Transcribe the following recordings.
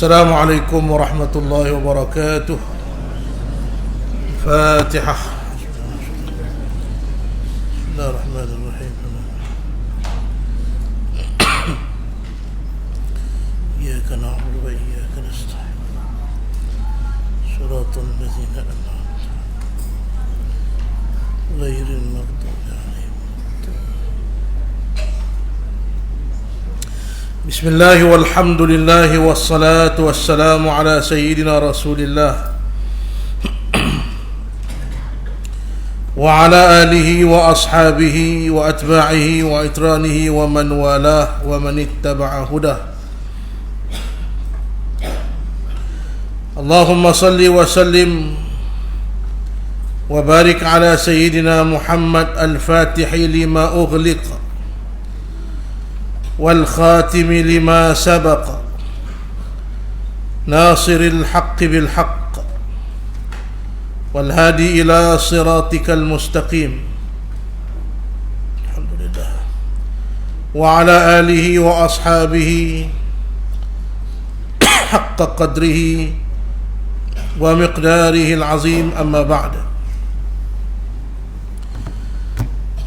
Assalamualaikum warahmatullahi wabarakatuh. Fatihah. Bismillahirrahmanirrahim. Iyyaka na'budu wa iyyaka nasta'in. Shiratal ladzina an'amta 'alaihim ghairil maghdubi 'alaihim. Bismillah walhamdulillah wassalatu wassalamu ala sayyidina Rasulillah wa ala alihi wa ashabihi wa atba'ihi wa itranihi wa man walah wa man ittaba'a hudah. Allahumma salli wa sallim wa barik ala sayyidina Muhammad al-Fatihi lima ughliq والخاتم لما سبق ناصر الحق بالحق والهادي إلى صراطك المستقيم الحمد لله وعلى آله وأصحابه حق قدره ومقداره العظيم أما بعد.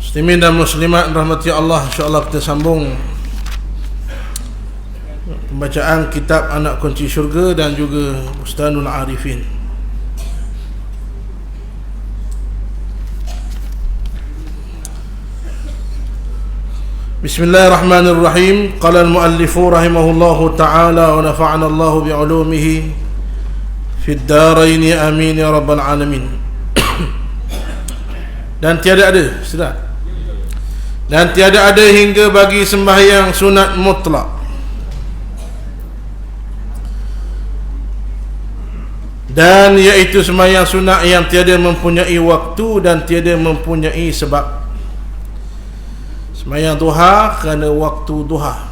Muslimin dan muslimat rahmati Allah, insyaAllah kita sambung pembacaan kitab Anak Kunci Syurga dan juga Bustanul Arifin. Bismillahirrahmanirrahim. Qala al-muallifu rahimahullahu ta'ala wa nafa'ana Allahu bi'ulumihi fid darain amin ya rabbal alamin. Dan tiada ada, sudah. Dan tiada ada hingga bagi sembahyang sunat mutlak dan iaitu sembahyang sunat yang tiada mempunyai waktu dan tiada mempunyai sebab. Sembahyang duha kerana waktu duha,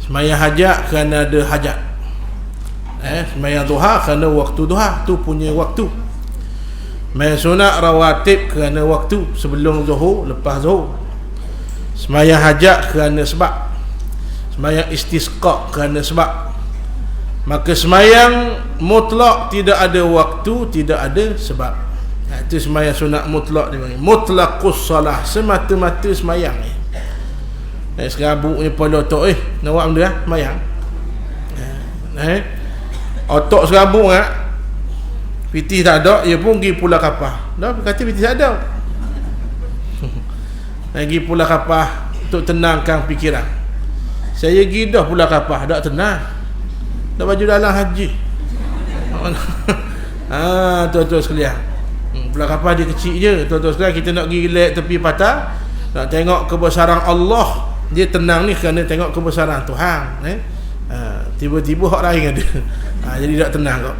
sembahyang hajat kerana ada hajat. Sembahyang duha kerana waktu duha tu punya waktu. Sembahyang sunat rawatib kerana waktu, sebelum zuhur, lepas zuhur. Sembahyang hajat kerana sebab. Sembahyang istisqa kerana sebab. Maka sembahyang mutlak tidak ada waktu, tidak ada sebab. Itu sembahyang sunat mutlak dia panggil. Mutlaqus salah, semata-mata sembahyang ni. Serabut ni pada otak, nak buat benda sembahyang. Otak serabut pitih tak ada, dia pun pergi pula kapah. Dah kata pitih tak ada. Pergi pula kapah untuk tenangkan fikiran. Saya pergi dah pula kapah, tak tenang. Dah baju dalam haji. Tuan-tuan sekalian, pula kapal dia kecil je. Tuan-tuan sekalian, kita nak pergi relax tepi patah, nak tengok kebesaran Allah. Dia tenang ni kerana tengok kebesaran Tuhan. Tiba-tiba hak lain ada. Jadi tak tenang kau.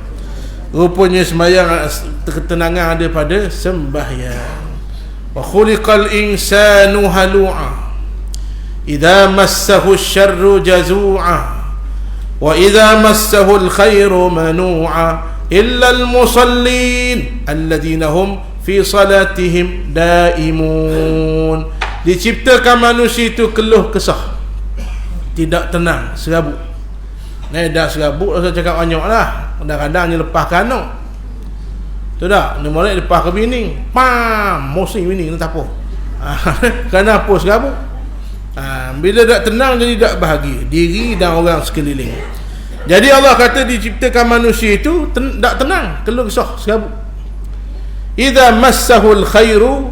Rupanya sembahyang, ketenangan ada pada sembahyang. Wa khuliqal insanu halu'a idza massahu asy-syarru jazu'a wa idza massahu al-khairu manu'a illa al-musallin alladhina hum fi salatihim daimun. Diciptakan manusia itu keluh kesah, tidak tenang, serabut. Dah serabut, saya cakap banyak lah. Kadang-kadang dia lepas kanak tu dah, dia mulai lepas ke bini, mosing bini ni tak apa. Kerana apa serabut? Bila tak tenang jadi tak bahagia diri dan orang sekeliling. Jadi Allah kata diciptakan manusia itu tak tenang, keluh kesah, serabut. Idza massahul khairu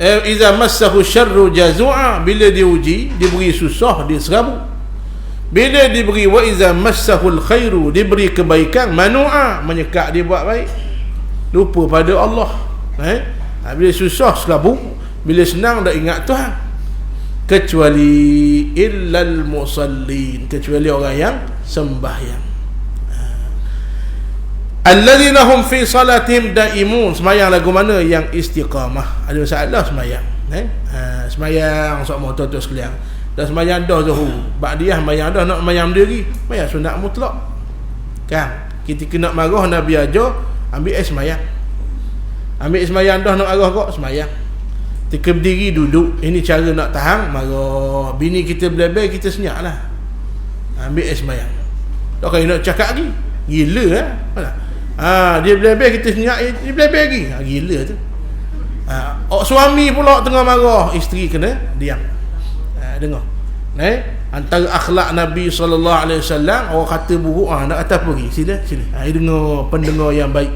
idza massahu syarru jazua, bila diuji, diberi susah, dia serabut. Bila diberi wa idza massahul khairu, diberi kebaikan, manu'a, menyekak dia buat baik, lupa pada Allah. Bila susah serabut, bila senang dah ingat Tuhan. Kecuali illal musallin, kecuali orang yang sembahyang. Alladzina hum fi salatihim daimun, sembahyang lagu mana yang istiqamah. Ada masalah sembahyang. Sembahyang sok motor tu sekalian. Dah sembahyang dah zuhur, ba'diyah sembahyang dah, nak sembahyang diri, sembahyang sunat mutlak. Kan? Kita kena marah Nabi ajar, ambil sembahyang. Ambil sembahyang dah nak marah kok, sembahyang. Ketika berdiri duduk, ini cara nak tahan marah. Bini kita belebel, kita senyap lah. Ambil sembahyang. Tak kaya nak cakap lagi. Gila dia belebeh, kita senyap, dia belebeh lagi. Gila tu. Suami pula tengah marah, isteri kena diam. Dengar. Antara akhlak Nabi SAW, orang kata buruk, nak kata apa lagi? Sila. Dengar pendengar yang baik.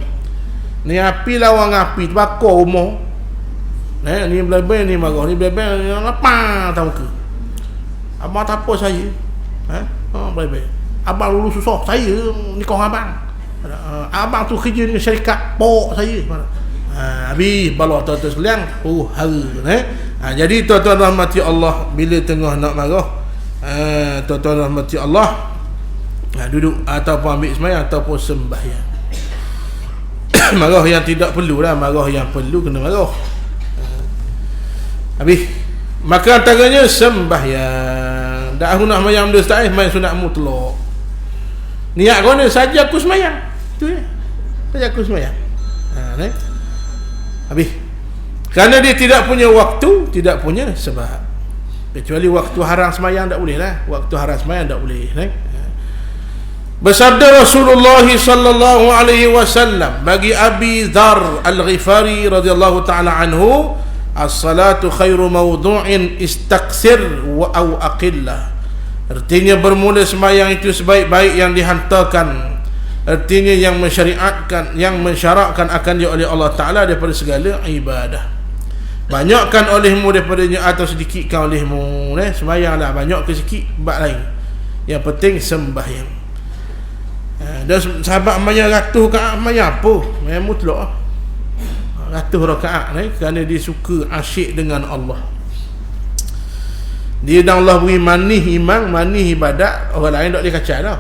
Ni api lawan api, terbakar rumah. Ni belebeh, ni marah, ni belebeh, ni apa tahu ke? Abang tak apa saya. Belebeh. Abang dulu susah, saya nikah abang. Abang tu kerja dengan syarikat pok saya. Habis bala tuan-tuan sekalian, jadi tuan-tuan rahmati Allah, bila tengah nak marah, tuan-tuan rahmati Allah, duduk ataupun ambil sembahyang ataupun sembahyang. Marah yang tidak perlu lah, marah yang perlu kena marah. Habis maka antaranya sembahyang. Dah aku nak sembahyang dia start main sunat mutlak. Niat kau ni saja aku sembahyang. Tu je. Saja aku sembahyang. Habis. Kerana dia tidak punya waktu, tidak punya sebab. Kecuali waktu haram sembahyang tak boleh lah. Waktu haram sembahyang tak boleh. Bersabda Rasulullah sallallahu alaihi wasallam bagi Abi Dzar Al-Ghifari radhiyallahu taala anhu, as-salatu khairu mawdu'in istaksir wa aw aqillah. Artinya bermula sembahyang itu sebaik-baik yang dihantarkan. Artinya yang mensyariatkan, yang mensyaratkan akan dia oleh Allah Ta'ala daripada segala ibadah. Banyakkan olehmu daripadanya atau sedikitkan olehmu. Sembahyanglah, banyak ke sikit bab lain. Yang penting sembahyang. Dan sahabat sembahyang ratus rakaat sembahyang apa? Sembahyang mutlak lah. Ratus rakaat kerana dia suka asyik dengan Allah. Dia dan Allah beri manih iman, manih ibadat. Orang lain tak boleh kacau dah.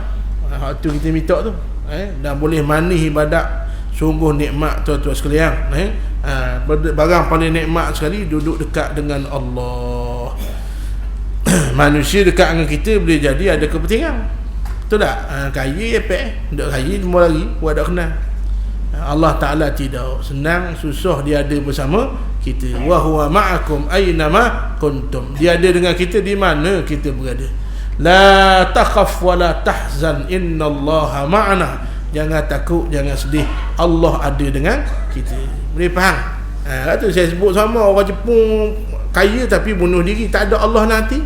Waktu kita minta tu dan boleh manih ibadat. Sungguh nikmat tuan-tuan sekalian. Barang paling nikmat sekali duduk dekat dengan Allah. Manusia dekat dengan kita boleh jadi ada kepentingan. Betul tak? Kaya duduk kaya semua lagi buat tak kenal. Allah Ta'ala tidak. Senang susah dia ada bersama kita. Wa huwa ma'akum aynama kuntum. Dia ada dengan kita di mana kita berada. La takhaf wa la tahzan innallaha ma'ana. Jangan takut, jangan sedih, Allah ada dengan kita. Boleh faham? Kata saya sebut sama orang Jepun kaya tapi bunuh diri, tak ada Allah nanti.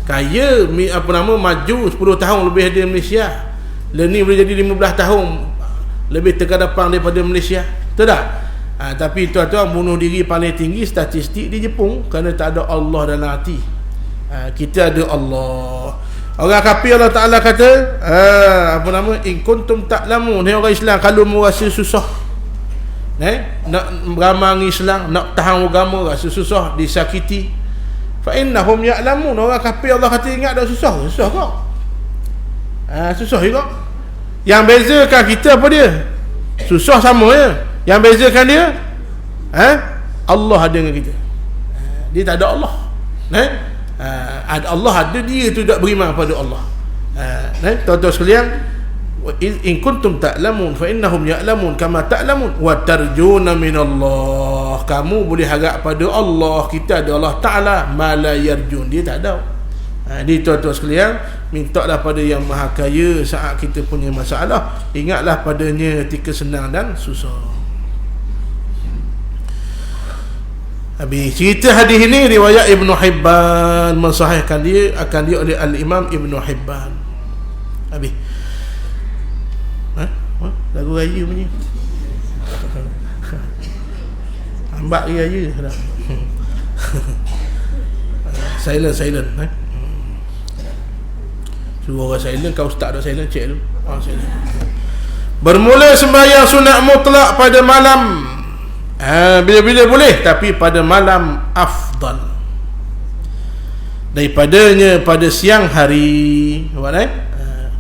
Kaya maju 10 tahun lebih dari Malaysia. Ni boleh jadi 15 tahun lebih terkadang daripada Malaysia. Betul tak? Tapi tuan-tuan, bunuh diri paling tinggi statistik di Jepun kerana tak ada Allah dalam hati. Kita ada Allah. Orang kafir Allah Ta'ala kata in kuntum ta'lamun, ni orang Islam kalau merasa susah nak beramal Islam, nak tahan agama, rasa susah, disakiti, fa innahum ya'lamun. Orang kafir Allah kata ingat dah susah kok. Susah juga. Yang bezakan kita apa dia? Susah sama je. Yang bezakan dia Allah ada dengan kita. Dia tak ada Allah. Allah ada, dia tu tak beriman kepada Allah. Tuan-tuan sekalian, in kuntum ta'lamun fa innahum ya'lamun kama ta'lamun wa tarjuna minallah. Kamu boleh harap pada Allah, kita ada Allah Ta'ala, ma la yarjun, dia tak ada. Jadi tuan-tuan sekalian, mintalah pada yang maha kaya saat kita punya masalah, ingatlah padanya ketika senang dan susah. Habis cerita hadis ini riwayat Ibn Hibban, mensahihkan dia oleh Al-Imam Ibn Hibban. Habis lagu raya punya hambak raya dah. Silent suruh orang silent, kau start dah silent, check dulu. Silent. Bermula sembahyang sunat mutlak pada malam, bila-bila boleh, tapi pada malam afdal daripadanya pada siang hari.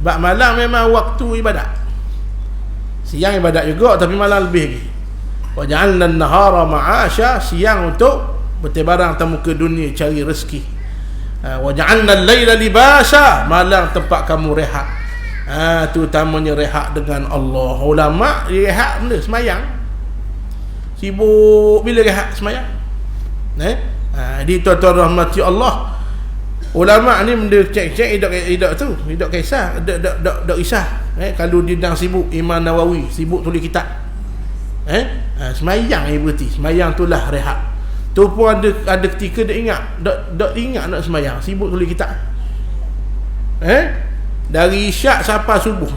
Bab malam memang waktu ibadat, siang ibadat juga, tapi malam lebih lagi. Wa ja'alna an-nahara ma'asha, siang untuk bertebarang atas muka dunia cari rezeki. Wa ja'alna al-laila libasa, malam tempat kamu rehat. Terutamanya rehat dengan Allah. Ulama rehat benda semayang. Sibuk bila rehat semayang. Di tuan-tuan rahmati Allah, Ulama ni benda cek hidup tu, hidup kisah, dak isah. Kalau dia dah sibuk, Imam Nawawi sibuk tulis kitab. Semayang berhenti, semayang tu lah rehat. Tu pun ada ketika dia ingat, dak ingat nak semayang, sibuk tulis kitab. Dari isyak sampai subuh.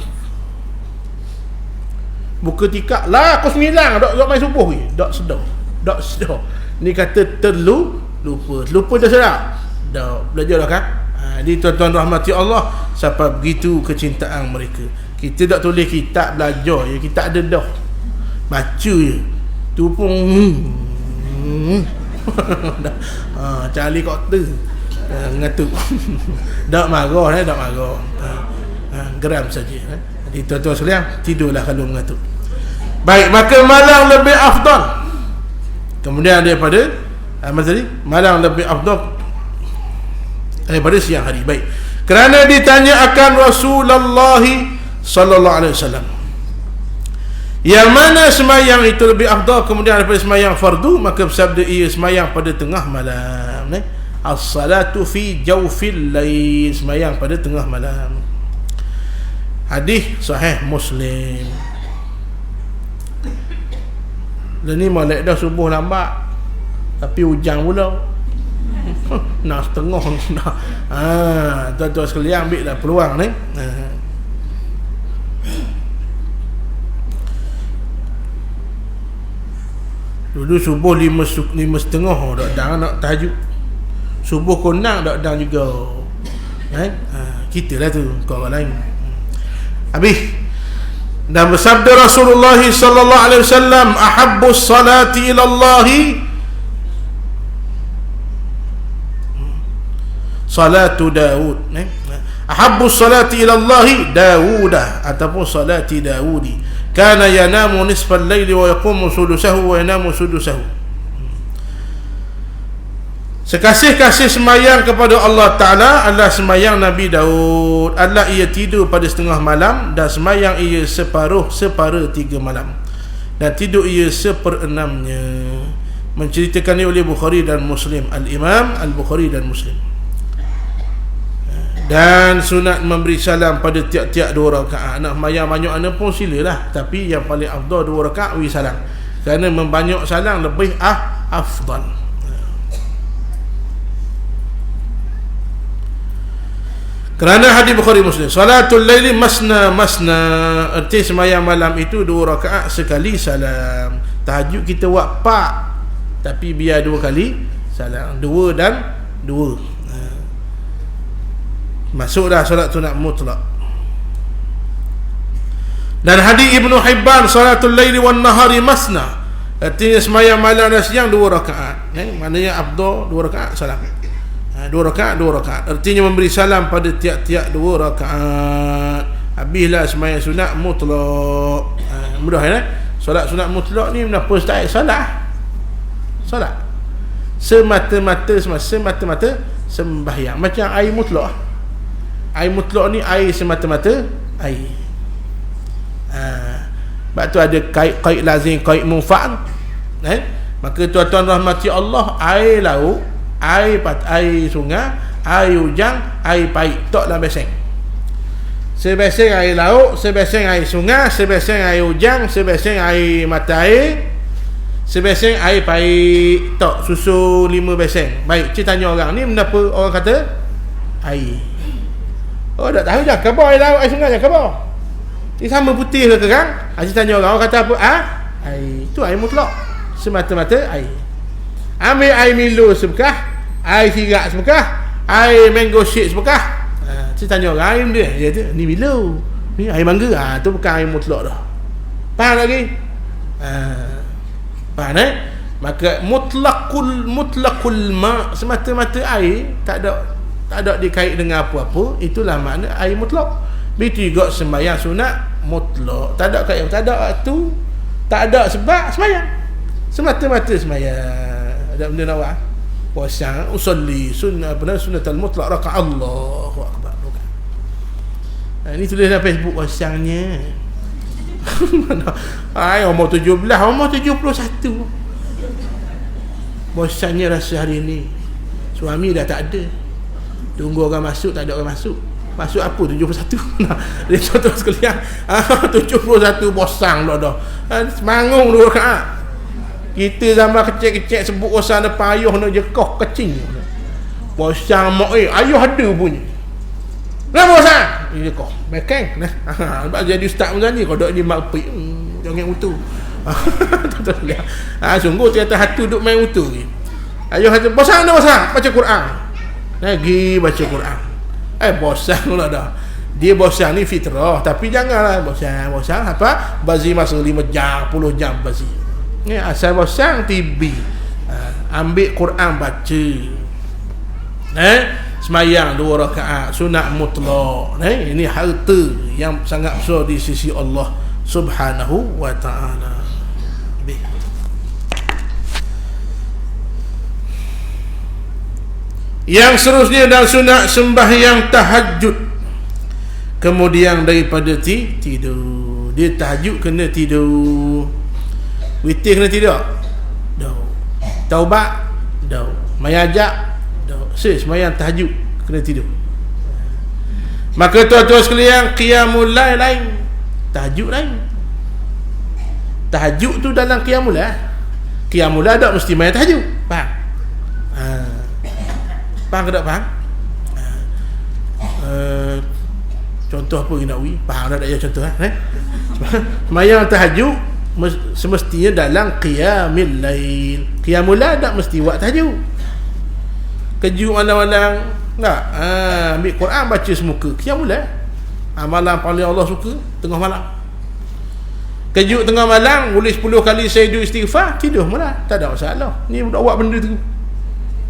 Buka tikak lah pukul 9 dak main subuh ni. Dak sedar. Ni kata lupa dah sedar. Dah belajar dah kan. Jadi tuan-tuan rahmati Allah, sampai begitu kecintaan mereka. Kita tak tulis kitab belajar je, kita ada dah baca je. Tu pun cari kota ngatuk. Tak marah tak marah. Geram saja. Jadi tuan-tuan sekalian, tidurlah kalau mengatuk. Baik, maka malam lebih afdal. Kemudian daripada malam lebih afdal daripada siang hari. Baik, kerana ditanya akan Rasulullah sallallahu alaihi wasallam, yang mana semayang itu lebih afdal kemudian daripada semayang fardu, maka bersabda ia semayang pada tengah malam. As-salatu fi jawfil lail, semayang pada tengah malam. Hadis sahih Muslim. Dan ni molek dah subuh lambat, tapi hujan pula. Nak setengah dah. Tuan-tuan sekalian, ambil lah peluang ni. Dulu subuh 5.30 dak dah nak tahajud. Subuh konang dak dah juga. Kita lah tu, kau orang lain. Habis. Dan bersabda Rasulullah sallallahu alaihi wasallam, ahabbus salati ila Allah salatu Daud. Ahabbus salati ila Allah Daudah, ataupun salati Daudi. Kana yanamu nisfal laili wa yaqumu sudusahu wa yanamu sudusahu. Sekasih-kasih semayang kepada Allah Ta'ala adalah semayang Nabi Daud. Adalah ia tidur pada setengah malam, dan semayang ia separa 3 malam, dan tidur ia 1/6-nya. Menceritakan oleh Bukhari dan Muslim, Al-Imam Al-Bukhari dan Muslim. Dan sunat memberi salam pada tiap-tiap 2 rakaat. Nak semayang banyak mana pun silalah, tapi yang paling afdal 2 rakaat beri salam, kerana membanyak salam lebih afdal. Kerana hadis Bukhari Muslim, salatul laili masna, erti semayang malam itu 2 rakaat sekali salam. Tahajud kita buat 4, tapi biar 2 kali salam, 2 dan 2. Masuk dah solat sunat mutlak. Dan hadis Ibnu Hibban, salatul laili wan nahari masna, artinya semayang malam dan siang 2 rakaat. Maknanya afdal 2 rakaat salam. 2 rakaat, artinya memberi salam pada tiap-tiap 2 rakaat. Habislah semayang sunat mutlak. Mudah kan? Solat sunat mutlak ni kenapa tak salah? Solat semata-mata sembahyang, macam air mutlak. Air mutlak ni air semata-mata air. Sebab tu ada kait lazim, kait munfa'al. Maka tuan-tuan rahmati Allah, air laut, air sungai, air hujan, air pahit, tak dalam beseng. Sebeseng air laut, sebeseng air sungai, sebeseng air hujan, sebeseng air mata air, sebeseng air pahit, tak susu 5 beseng. Baik, cik tanya orang ni, kenapa orang kata air? Oh, tak tahu dah, khabar air laut, air sungai je khabar. Ini sama putih ke kerang? Cik tanya orang kata apa? Air. Itu air mutlak, semata-mata air. Ambil air Milo sebekah, air sirap sebekah, air mango shake sebekah. Saya tanya orang, air dia, dia tu, ni Milo, ni air mangga. Tu bukan air mutlak dah. Faham lagi? Faham Maka mutlaqul ma, semata-mata air, tak ada dikait dengan apa-apa, itulah makna air mutlak. Begitu juga sembahyang sunat mutlak, tak ada kait, tak ada tu, tak ada sebab sembahyang, semata-mata sembahyang. Ada benda nak buat puasa, usolli sunnatul mutlaq rakaat, Allahu akbar. Ini tulis dalam Facebook puasanya. Umur 17, umur 71. Puasanya rasa hari ni. Suami dah tak ada. Tunggu orang masuk, tak ada orang masuk. Masuk apa 71? Nah, dia tuan sekalian, 71 bosang dah. Semangung 2 rakaat. Kita zaman kecil-kecil sebut bosang depan ayuh nak jekoh kecing. Bosang mak ayuh ada punya. Kenapa bosang? Dia jekoh. Bekeng. Sebab jadi ustaz macam ni, kodok ni mak pik. Jangan utuh. Sungguh ternyata hatu duk main utuh ni. Ayuh kata, bosang dah bosang, baca Quran. Lagi baca Quran. Bosang lah dah. Dia bosang ni fitrah, tapi janganlah bosang apa? Bazir masa 5 jam, 10 jam bazir. Ni asal bosang TV. Ambil Quran baca. Semayang 2 rakaat sunat mutlak. Ini harta yang sangat besar di sisi Allah Subhanahu wa taala. Yang seterusnya dan sunat sembahyang tahajud. Kemudian daripada tidur. Dia tahajud kena tidur. Witir kena tidur. Taubat. Mayajak. Sembahyang tahajud kena tidur. Maka tuan-tuan sekalian, qiyamul lail lain, tahajud lain. Tahajud tu dalam qiyamul lail. Qiyamul lail tak mesti main tahajud. Faham? Faham ke tak faham? Contoh apa nak wi? Faham tak ya contoh sembahyang tahajud semestinya dalam qiyamul lail. Qiyamul lail tak mesti buat tahajud. Kejut malam-malam tak? Ambil Quran baca semuka qiyamul lail. Malam paling Allah suka tengah malam. Kejut tengah malam boleh 10 kali sayyidu istighfar, tidur malah tak ada masalah. Ni budak buat benda tu.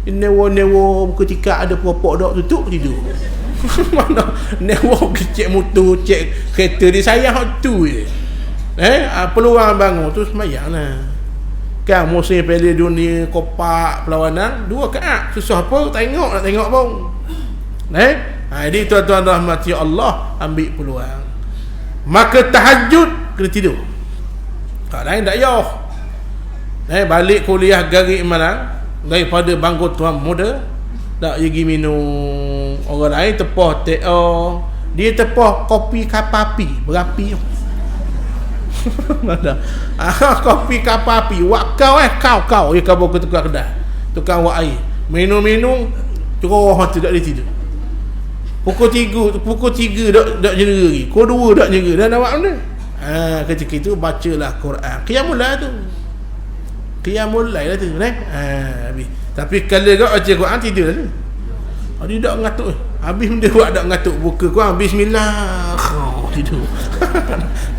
Newo buka tikar ada popok dok tutup tidur. Mana newo cek motor, cek kereta dia sayang hak tu je. Peluang bangun tu semayanglah. Kan musim Piala Dunia Kopak perlawanan 2 rakaat. Susah apa nak tengok pun. Jadi tuan-tuan rahmati Allah, ambil peluang. Maka tahajud kena tidur. Tak lain tak payah. Balik kuliah garik malam daripada bangku tuan muda tak pergi minum. Orang lain tepah teh, dia tepah kopi kapapi berapi. Mana? Kopi kapapi wak kau kau dia kau ke tukang kedai, tukang wak air, minum terus hati tak tidur. Pukul 3 dak jengera lagi, pukul 2 dak jengera dah nak buat benda. Ketika itu bacalah Quran. Qiyamul lail tu. Qiyamul lail tu habis. Tapi kalau kau baca Quran tidur lah tu. Dia tak ngatuk. Habis benda buat tak ngatuk, buka Quran bismillah. Tidur.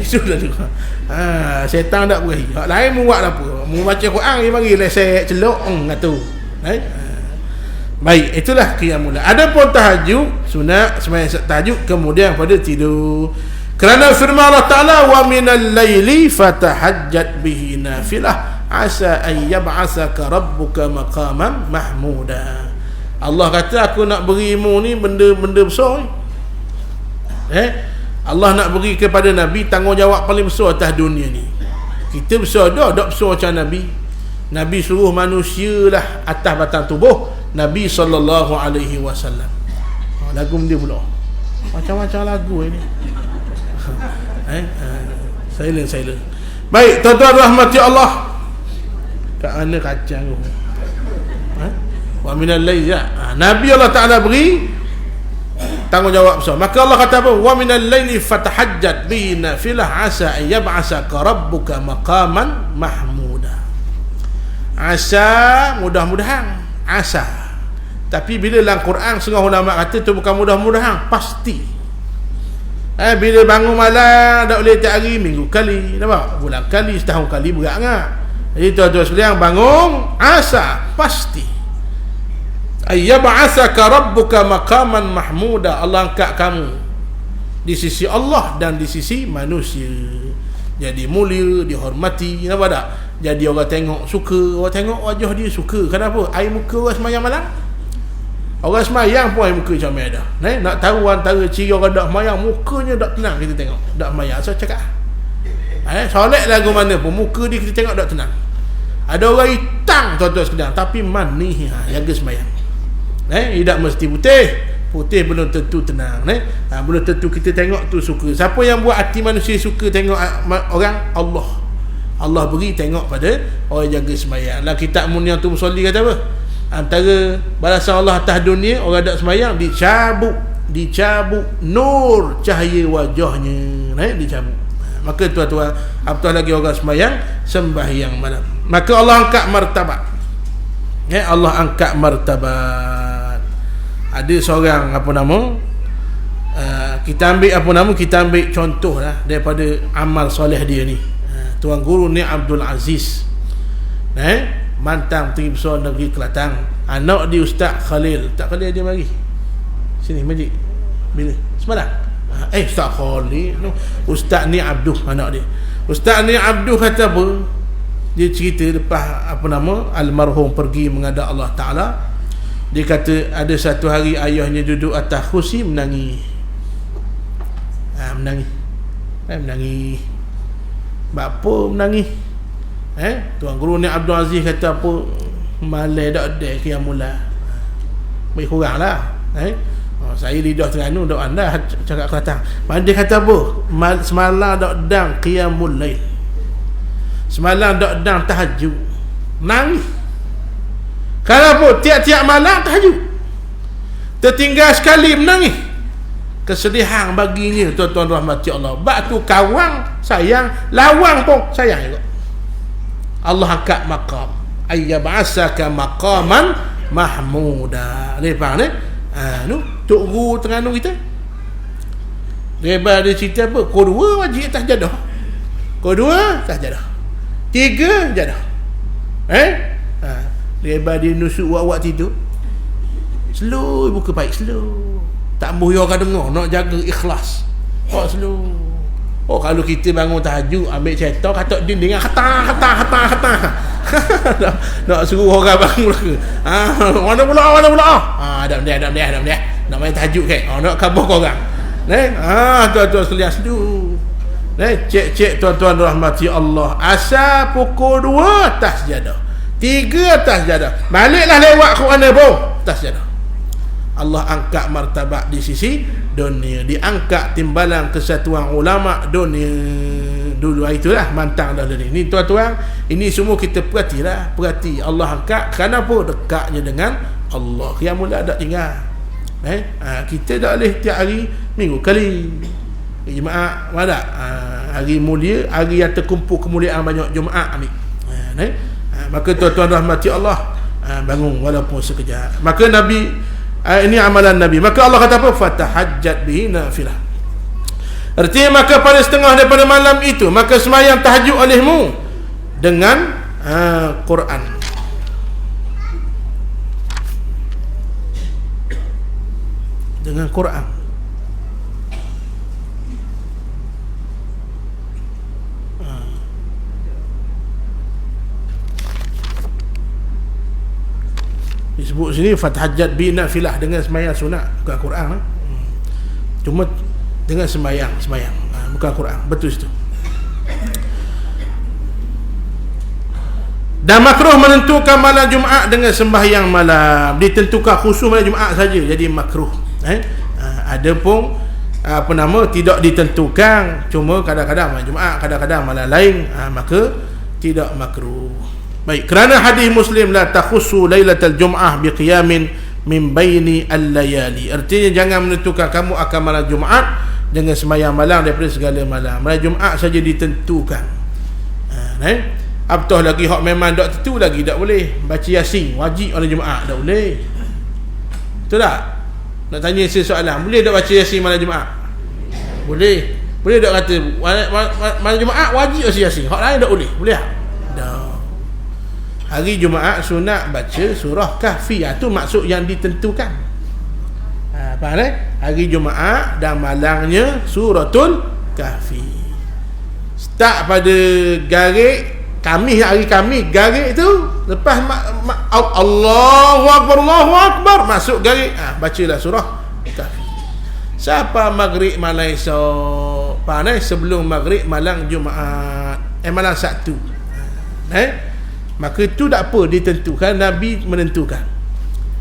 Tidur dah tu. Syaitan tak berahi. Hak lain mu buat apa? Mu baca Quran dia bagi lesek celok ngatuk. Baik, itulah qiyamul lail. Adapun tahajud, sunat sembahyang tahajud kemudian pada tidur. Kerana firman Allah Ta'ala, wa minal laili fatahajjat bihi nafilah asa an yab'asaka rabbuka maqaman mahmuda. Allah kata aku nak berimu ni benda-benda besar ni. Allah nak beri kepada Nabi tanggungjawab paling besar atas dunia ni. Kita besar dah, tak besar macam Nabi. Nabi suruh manusia lah atas batang tubuh Nabi SAW. Lagu dia pula macam-macam lagu ini. Silent. Baik, tuan-tuan rahmati Allah. Kat mana kacang tu? Wa minal lail Nabi Allah Ta'ala beri tanggungjawab besar. Maka Allah kata apa? Wa minal laili fatahajjat bihi nafilah asa an yab'asaka rabbuka maqaman mahmuda. Asa, mudah-mudahan. Asa. Tapi bila dalam Quran setengah ulama kata tu bukan mudah-mudahan, pasti. Bila bangun malam tak boleh tiap hari, minggu kali, nampak? Bulan kali, setahun kali berat ngak. Jadi tuan-tuan sekalian, bangun asa pasti. Ayyab'asaka rabbuka maqaman mahmuda. Allah angkat kamu di sisi Allah dan di sisi manusia. Jadi mulia, dihormati, nampak tak? Jadi orang tengok suka, orang tengok wajah dia suka. Kenapa? Air muka orang semayang malam. Orang semayang pun air muka macam mana dah. Nak tahu antara ciri orang tak semayang, mukanya tak tenang kita tengok. Tak semayang, so cakap. Solat lagu mana pun, muka dia kita tengok tak tenang. Ada orang hitam tuan-tuan sekalian, tapi manis jaga semayang. Tidak mesti putih. Putih belum tentu tenang. Belum tentu kita tengok tu suka. Siapa yang buat hati manusia suka tengok orang? Allah. Allah beri tengok pada orang jaga sembahyang. Dalam kitab Munyatul Musolli kata apa? Antara balasan Allah atas dunia, orang tak sembahyang dicabut nur cahaya wajahnya. Dicabut. Maka tuan-tuan, apatah lagi orang sembahyang malam. Maka Allah angkat martabat. Allah angkat martabat. Ada seorang kita ambil contoh lah daripada amal soleh dia ni. Tuan guru ni Abdul Aziz, mantan Tinggi Besar Negeri Kelantan. Anak dia Ustaz Khalil. Tak Khalil dia mari sini majlis bila semalam. Ustaz Khalil no. Ustaz ni Abdul anak dia. Ustaz ni Abdul kata apa? Dia cerita lepas almarhum pergi menghadap Allah Ta'ala. Dia kata ada satu hari ayahnya duduk atas kursi menangis. Menangis. Bapa menangis. Tuan guru ni Abdul Aziz kata apa? Malai dak ada qiyamul lail. Baik kuranglah. Saya lidah Terengganu dak anda cakap Kelantan. Dia kata apa? Semalam dak dang qiyamul lail. Semalam dak dang tahajud. Nangis. Kenapa? Tiap-tiap malam tahajud. Tertinggal sekali menangis. Kesedihan baginya, tuan-tuan rahmati Allah. Bak tu kawang sayang, lawang pun sayang juga. Allah angkat maqam. Ayyab'asaka maqaman mahmuda. Lepas ni, Tok Guru Terengganu kita. Lepas dia cerita apa? Kedua wajib atas jadah. Kedua atas jadah. 3 jadah. Lepas dia nusuk wak-wak tidur. Slow buka baik, slow. Tak boleh orang dengar, nak jaga ikhlas. Slow. Kalau kita bangun tahajud, ambil cetak, katak dinding, khatah. Nak suruh orang bangun ke? Mana pula? Dah dia. Nak main tahajud kan? Nak khabar korang. Tuan-tuan sekalian sedu. Cek tuan-tuan rahmati Allah. Asal pukul 2 atas jadah. 3 atas jadah. Baliklah lewat Quran pun atas jadah. Allah angkat martabat di sisi dunia. Diangkat timbalan kesatuan ulama dunia. Dulu itulah mantang dah ini. Tuan-tuan, ini semua kita perhati. Allah angkat. Kenapa? Dekatnya dengan Allah. Qiyamul lail tak tinggal. Kita dah boleh tiap hari minggu kali. Jumaat mana? Hari mulia, hari yang terkumpul kemuliaan banyak Jumaat ni. Maka tuan-tuan rahmati Allah, bangun walaupun sekejap. Maka Nabi, ini amalan Nabi. Maka Allah kata apa? Fatahajjat bihi nafilah. Artinya maka pada setengah daripada malam itu, maka sembahyang tahajud olehmu dengan Quran. Dengan Quran. Disebut sini fatahajjat bi nafilah, dengan sembahyang sunat, bukan Quran. Cuma dengan sembahyang, bukan Quran. Betul itu. Dan makruh menentukan malam Jumaat dengan sembahyang malam. Ditentukan khusus malam Jumaat saja, jadi makruh. Adapun tidak ditentukan, cuma kadang-kadang malam Jumaat, kadang-kadang malam lain, maka tidak makruh. Baik, kerana hadis Muslim la takhussu lailatal jum'ah biqiyamin min baini al-layali. Artinya jangan menentukan kamu akan malam Jumaat dengan sembahyang malam daripada segala malam. Malam Jumaat saja ditentukan. Apatah lagi hak memang tak tentu lagi tak boleh. Baca Yasin wajib malam Jumaat tak boleh. Betul tak? Nak tanya saya soalan, boleh tak baca Yasin malam Jumaat? Boleh. Boleh tak kata malam Jumaat wajib baca Yasin, hak lain tak boleh? Boleh tak? Tak. Hari Jumaat sunat baca surah Kahfi. Itu maksud yang ditentukan. Faham tak? Hari Jumaat dan malangnya suratul Kahfi. Start pada garik Khamis, hari Khamis garik tu. Lepas Allahu Akbar masuk garik, bacalah surah Kahfi. Siapa maghrib malam esok, faham tak? Sebelum maghrib malam Jumaat, malam Sabtu. Maka itu tak apa ditentukan, Nabi menentukan.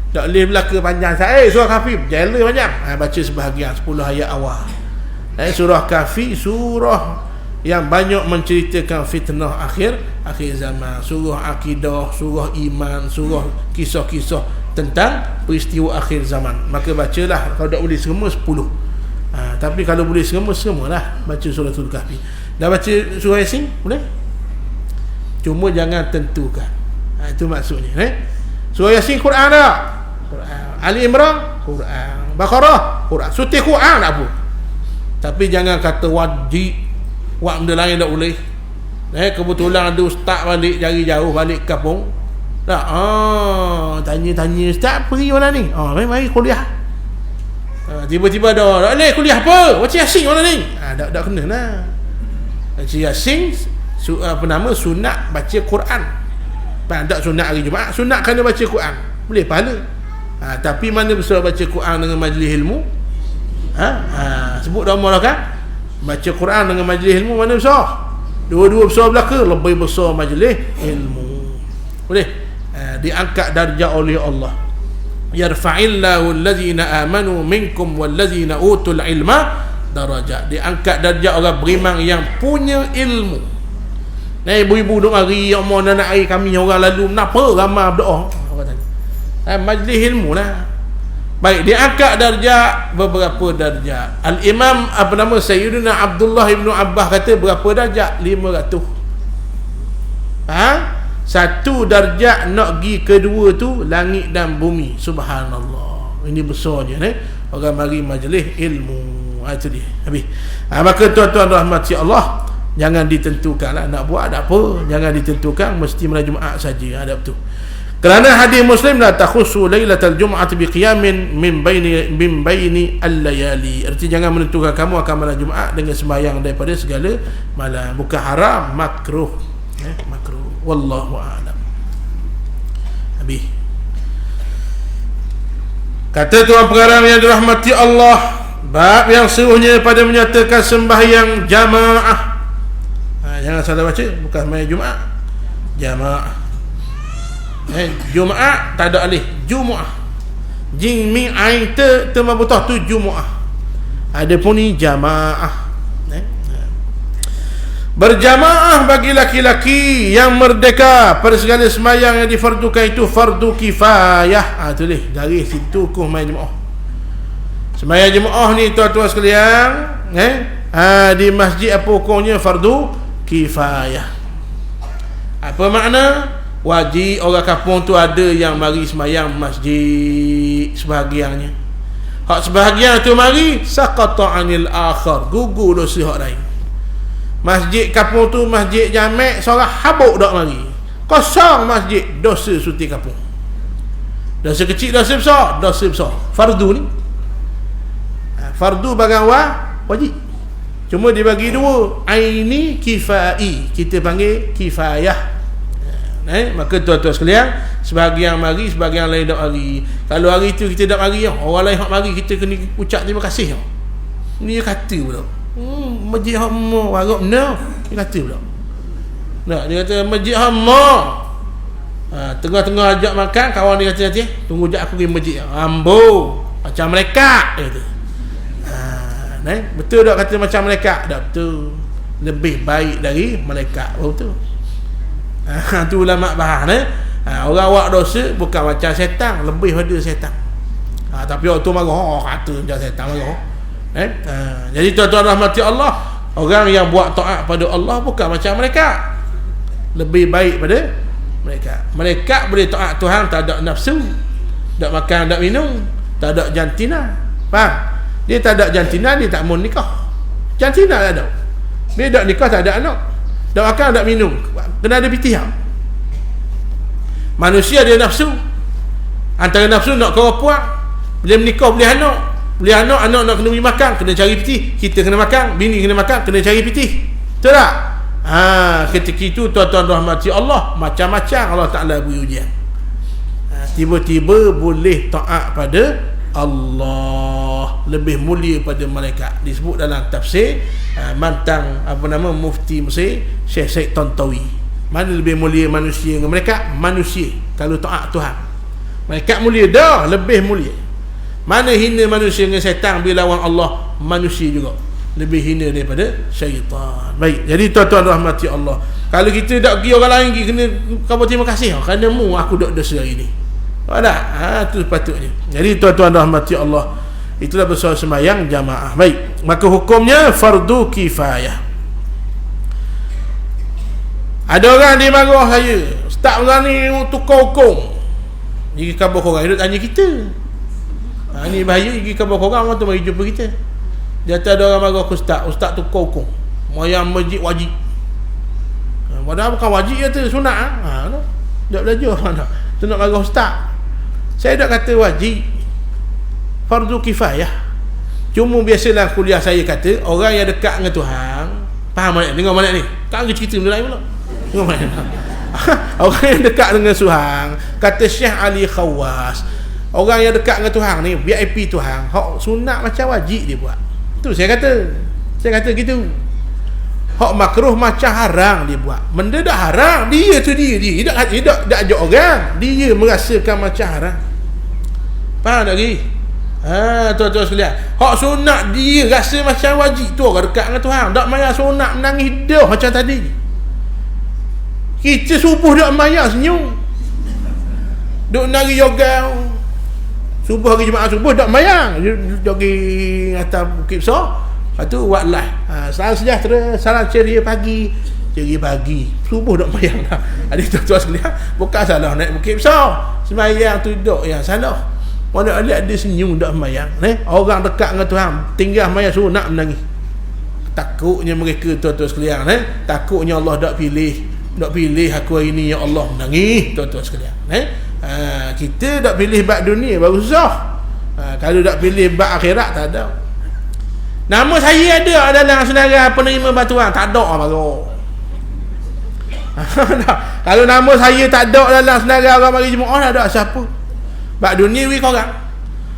Tak boleh belaka panjang. Surah Kahfi jela panjang. Baca sebahagian 10 ayat awal. Surah Kahfi surah yang banyak menceritakan fitnah akhir zaman, surah akidah, surah iman, surah kisah-kisah tentang peristiwa akhir zaman. Maka bacalah, kalau tak boleh semua 10. Tapi kalau boleh semualah baca surah Kahfi. Dah baca surah Yasin boleh? Cuma jangan tentukan. Itu maksudnya. Surah Yasin Quran tak? Quran. Ali Imran Quran. Baqarah Quran. Suti Quran tak apa. Tapi jangan kata wajib, buat benda lain tak boleh. Kebetulan ada ustaz balik jari jauh balik kampung. Tak, tanya-tanya ustaz pergi mana ni? Mari kuliah. Tiba-tiba dah, tak boleh kuliah apa? Baca Yasin mana ni? Tak kena lah. Baca Yasin sunat baca Quran. Tak sunat hari Jumaat, sunat kena baca Quran. Boleh pahala. Tapi mana besar baca Quran dengan majlis ilmu? Sebut dah umar kan? Baca Quran dengan majlis ilmu mana besar? Dua-dua besar belaka, lebih besar majlis ilmu. Boleh? Diangkat darjah oleh Allah. Yarfa'illahu allazina amanu minkum wallazina utul ilma darajat. Diangkat darjah orang beriman yang punya ilmu. Ibu-ibu duk mari, ya Allah nak air kami orang lalu, kenapa ramai berdoa? Orang tanya. Majlis ilmu lah. Baik, diangkat darjah beberapa darjah. Al-Imam Sayyidina Abdullah ibn Abbas kata berapa darjah? 500. Satu darjah nak pergi kedua tu langit dan bumi. Subhanallah. Ini besarnya orang mari majlis ilmu. Itu dia. Habis. Maka tuan-tuan rahmati Allah, jangan ditentukanlah nak buat ada apa, jangan ditentukan mesti malam Jumaat saja. Ada betul. Kerana hadis Muslim la takhussu lailatal jum'ati biqiyamin min baini al-layali. Arti jangan menentukan kamu akan malam Jumaat dengan sembahyang daripada segala malam. Bukan haram, makruh. Makruh. Wallahu a'lam. Habis. Kata tuan pengarang yang dirahmati Allah, bab yang seruhnya pada menyatakan sembahyang jamaah. Jangan salah baca, bukan sembahyang Jumaat. Jamaah. Jumaat tak ada alih, Jumu'ah. Jing ming ain te mabutah tu Jumu'ah. Ada pun ni jamaah. Berjamaah bagi laki-laki yang merdeka pada segala sembahyang yang difardukan itu fardu kifayah. Tulis garis situ hukum main jemaah. Sembahyang jemaah ni tuan-tuan sekalian, di masjid apa hukumnya? Fardu kifayah. Apa makna? Wajib orang kampung tu ada yang mari sembahyang masjid sebahagiannya. Hak sebahagian tu mari saqata anil akhar, gugur dosa hak lain. Masjid kampung tu masjid jamek, seorang habuk dak mari. Kosong masjid, dosa suti kampung. Dosa kecil, dosa besar, dosa besar. Fardu ni. Fardu bagang wajib. Cuma dibagi dua, aini kifai. Kita panggil kifayah. Maka tuan-tuan sekalian, sebahagian mari, sebahagian lain tak mari. Kalau hari tu kita tak mari, orang lain hak mari, kita kena ucap terima kasih. Ni dia kata pula, masjid hamma warap benar. Dia kata pula, dia kata masjid hamma. Tengah-tengah ajak makan, kawan dia kata nanti tunggu jap aku pergi masjid. Ambo macam mereka, dia kata. Betul tak kata macam mereka? Tak betul. Lebih baik dari mereka. Betul. Tu ulama bahas orang buat dosa bukan macam setan, lebih pada setan. Tapi orang tu marah, kata macam setan marah. Jadi tuan-tuan rahmati Allah, orang yang buat taat pada Allah bukan macam mereka, lebih baik pada mereka. Mereka boleh taat Tuhan, tak ada nafsu, tak makan, tak minum, tak ada jantina. Faham? Dia tak ada jantina, dia tak mau nikah. Jantina tak ada. Dia tak nikah, tak ada anak. Tak makan, tak minum, kena ada pitih. Manusia dia nafsu. Antara nafsu nak kau puak, bila menikah boleh anak, anak nak kena beri makan, kena cari pitih. Kita kena makan, bini kena makan, kena cari pitih. Betul tak? Ketika itu tuan-tuan rahmati Allah, macam-macam Allah Ta'ala beri ujian. Tiba-tiba boleh taat pada Allah, lebih mulia pada malaikat. Disebut dalam tafsir mantan mufti Mesir Syekh Said Tantawi, mana lebih mulia manusia dengan mereka? Manusia kalau taat Tuhan. Malaikat mulia dah, lebih mulia. Mana hina manusia dengan syaitan bila lawan Allah, manusia juga lebih hina daripada syaitan. Baik, jadi tuan-tuan rahmati Allah, kalau kita tak pergi orang lain kena kau terima kasih kerana mu aku tak dosa hari ni. Ada, tu patutnya. Jadi tuan-tuan rahmati Allah, itulah besar sembahyang jamaah. Baik, maka hukumnya fardu kifayah. Ada orang dia marah saya, ustaz orang ni tukar hukum. Jadi khabar korang duduk tanya kita. Ni bahaya, pergi khabar korang, orang tu mari jumpa kita. Dia kata ada orang marah aku, ustaz tukar hukum mayang masjid wajib. Padahal bukan wajib, kata sunat. Tak belajar mana tu nak marah ustaz. Saya tak kata wajib, fardu kifayah. Cuma biasalah kuliah saya kata orang yang dekat dengan Tuhan, faham mana? Dengar mana ni? Tak ada cerita benda lain pula. Dengar mana? Orang yang dekat dengan Tuhan, kata Syekh Ali Khawas, orang yang dekat dengan Tuhan ni, VIP Tuhan, hak sunat macam wajib dia buat. Tu saya kata gitu. Hak makruh macam haram dia buat. Benda dah haram, dia tak ajak orang, dia merasakan macam haram. Faham tak lagi? Tuan-tuan sekalian, hak sunat dia rasa macam wajib, tu orang dekat dengan Tuhan. Tak mayar sunat menangis dah macam tadi. Kita subuh dak mayar senyum, duk nari yoga. Subuh hari Jumaat subuh dak mayar, jogging atas Bukit Besar. Lepas tu buat live. Salam sejahtera, salam ceria pagi. Subuh dak mayar dah. Adik tuan-tuan sekalian, bukan salah naik Bukit Besar, sembahyang tu duk yang salah. Mana ada senyum dak mayar. Orang dekat dengan Tuhan tinggal mayar sunat menangis. Takutnya mereka tuan-tuan sekalian, takutnya Allah tak pilih aku hari ni, ya Allah, menangis tuan-tuan sekalian. Kita tak pilih bab dunia baru susah. Kalau tak pilih bab akhirat tak ada. Nama saya ada dalam senarai penerima bantuan, tak ada baru. Kalau nama saya tak ada dalam senarai orang mari Jumaat, tak ada siapa. Bab dunia we korang.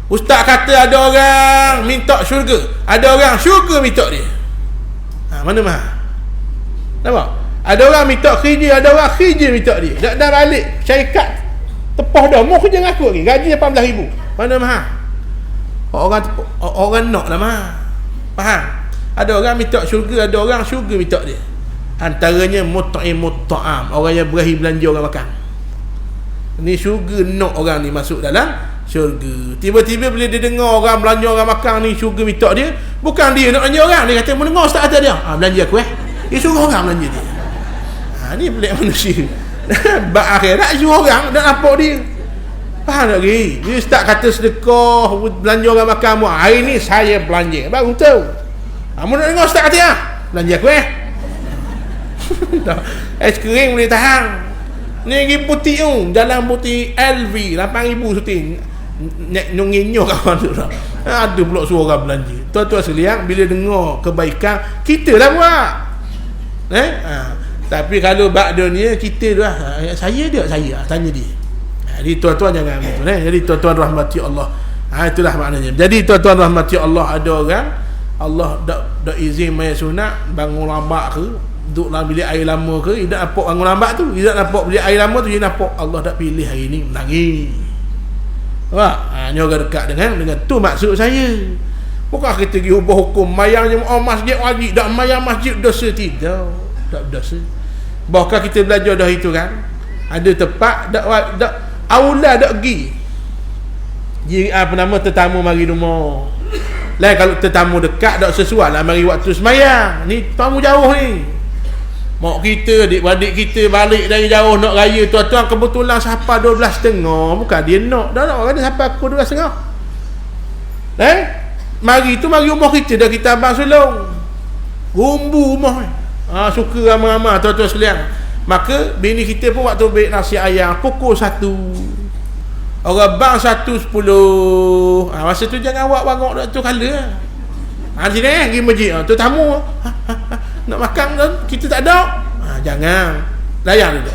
Ustaz kata ada orang minta syurga, ada orang syurga minta dia. Mana mah? Nampak? Ada orang minta kerja, ada orang kerja minta dia. Dah balik syarikat tepah dah, mau kerja dengan aku lagi, gaji 18,000. Mana mah? Orang nak lah mah. Faham? Ada orang minta syurga, ada orang syurga minta dia. Antaranya mut'imut ta'am, orang yang berahi belanja orang makan. Ni syurga nak orang ni masuk dalam syurga. Tiba-tiba bila dia dengar orang belanja orang makan ni, syurga minta dia, bukan dia nak belanja orang, dia kata mendengar ustaz kata dia, belanja aku dia suruh orang belanja dia. Ni pelik manusia. Bak akhirat suruh orang nak nampak dia. Faham tak lagi? Dia ustaz kata sedekah belanja orang makan mu, hari ni saya belanja, baru tahu. Kamu nak dengar ustaz kata belanja aku es kering boleh tahan. Ni pergi putih tu, jalan putih LV 8,000 syuting. Nyong-nyong kawan tu dah. Ada pula suruh orang belanja. Tuan-tuan sekalian, bila dengar kebaikan, kita lah buat. Tapi kalau bab dunia, kita dah. Saya tanya dia. Jadi tuan-tuan jangan begitu. Jadi tuan-tuan rahmati Allah. Itulah maknanya. Jadi tuan-tuan rahmati Allah, ada orang Allah dak izin main sunat, bangun lambat ke, duduk dalam bilik air lama ke, dia nampak bangun lambat tu, dia nampak bilik air lama tu, dia nampak Allah tak pilih hari ni, menangis. Ni orang dekat dengan tu maksud saya. Bukan kita pergi ubah hukum mayang masjid wajib, tak mayang masjid dosa, tidak, tak dosa. Bahkan kita belajar dah itu kan, ada tempat tak aula tak pergi. Apa nama tetamu mari rumah. Lain kalau tetamu dekat tak sesuai lah mari waktu semayang. Ni tamu jauh ni. Mak kita, adik-adik kita balik dari jauh nak raya, tuan-tuan kebetulan siapa 12.30, bukan dia nak. Dah nak kata siapa aku 12.30. Mari rumah kita dah, kita abang sulung. Rumbu rumah ni. Suka ramai-ramai tuan-tuan sekalian. Maka bini kita pun waktu balik nasi ayam pukul 1. Orang bang 1.10. Masa tu jangan awak bangok dah tu kala. Sini pergi masjid. Tu tamu. Nak makan kan kita tak ada. Jangan. Layan dulu.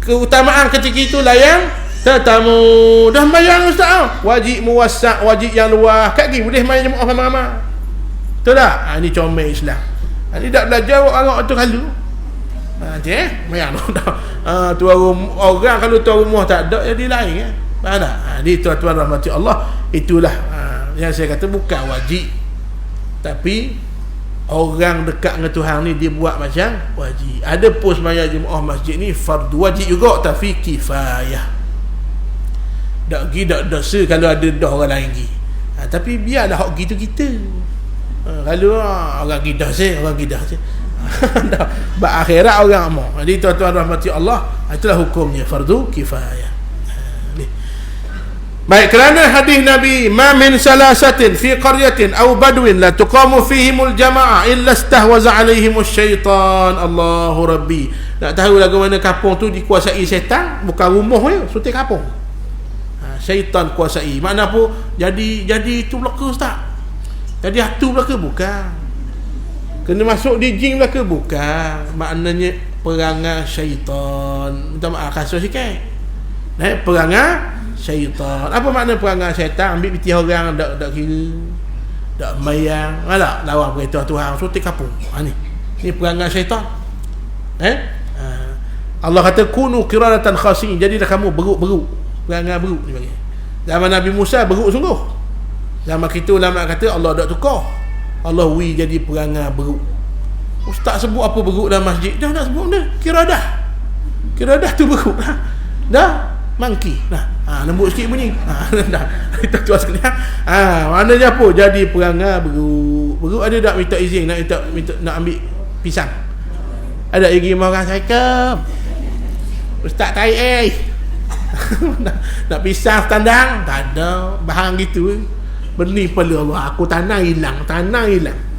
Keutamaan ketika itu layan tetamu. Dah bayang ustaz. Wajib muwassak, wajib yang luar. Kat pergi boleh main jemaah ramai-ramai. Betul tak? Ini comel Islam. Ini tak belajar orang tu kalu. Bayang tu. Tu orang kalau tuan rumah tak ada jadi lain Faham tak? Ni tuan-tuan rahmati Allah, itulah yang saya kata bukan wajib, tapi orang dekat dengan Tuhan ni dia buat macam wajib. Ada pun sembahyang jemaah masjid ni fardu wajib juga, tapi kifayah. Tak pergi tak dosa kalau ada dah orang lain pergi. Tapi biarlah hak gitu kita. Kalau orang gidah saya, orang gidah saya. Berakhirat orang amal. Jadi tuan-tuan rahmati Allah, itulah hukumnya fardu kifayah. Baik, kerana hadis Nabi, ma min salasatin fi qaryatin aw badwin la tuqamu fihimul jama'ah illa istahwaza alaihimus syaitan. Allahu Rabbi. Nak tahu lagu mana kampung tu dikuasai syaitan, bukan rumah je, suti kampung. Syaitan kuasai. Makna apa? Jadi itu belaka ustaz. Jadi hatu belaka bukan. Kena masuk di jin belaka bukan. Maknanya perangai syaitan. Minta maaf kasar sikit. Perangai syaitan. Apa makna perangai syaitan? Ambil piti orang dak kira, dak mayang, tak lawan perintah Tuhan, suti kapung. Ni perangai syaitan. Allah kata kunu qiradatan khasiin, jadilah kamu beruk-beruk, perangai beruk ni bagi. Zaman Nabi Musa beruk sungguh. Zaman kita ulama kata Allah dak tukar. Allah jadi perangai beruk. Ustaz sebut apa beruk dalam masjid? Dah nak sebut dah. Kiradah tu beruk. Dah mangki. Lembut sikit bunyi. Dah. Kita tuas sekalian. Maknanya apa? Jadi perangai beruk. Beruk ada tak minta izin nak ambil pisang? Ada lagi marah saya. Ustaz tai nak pisang tandang? Tak ada. Bahan gitu. Beni pada Allah. Aku tanah hilang.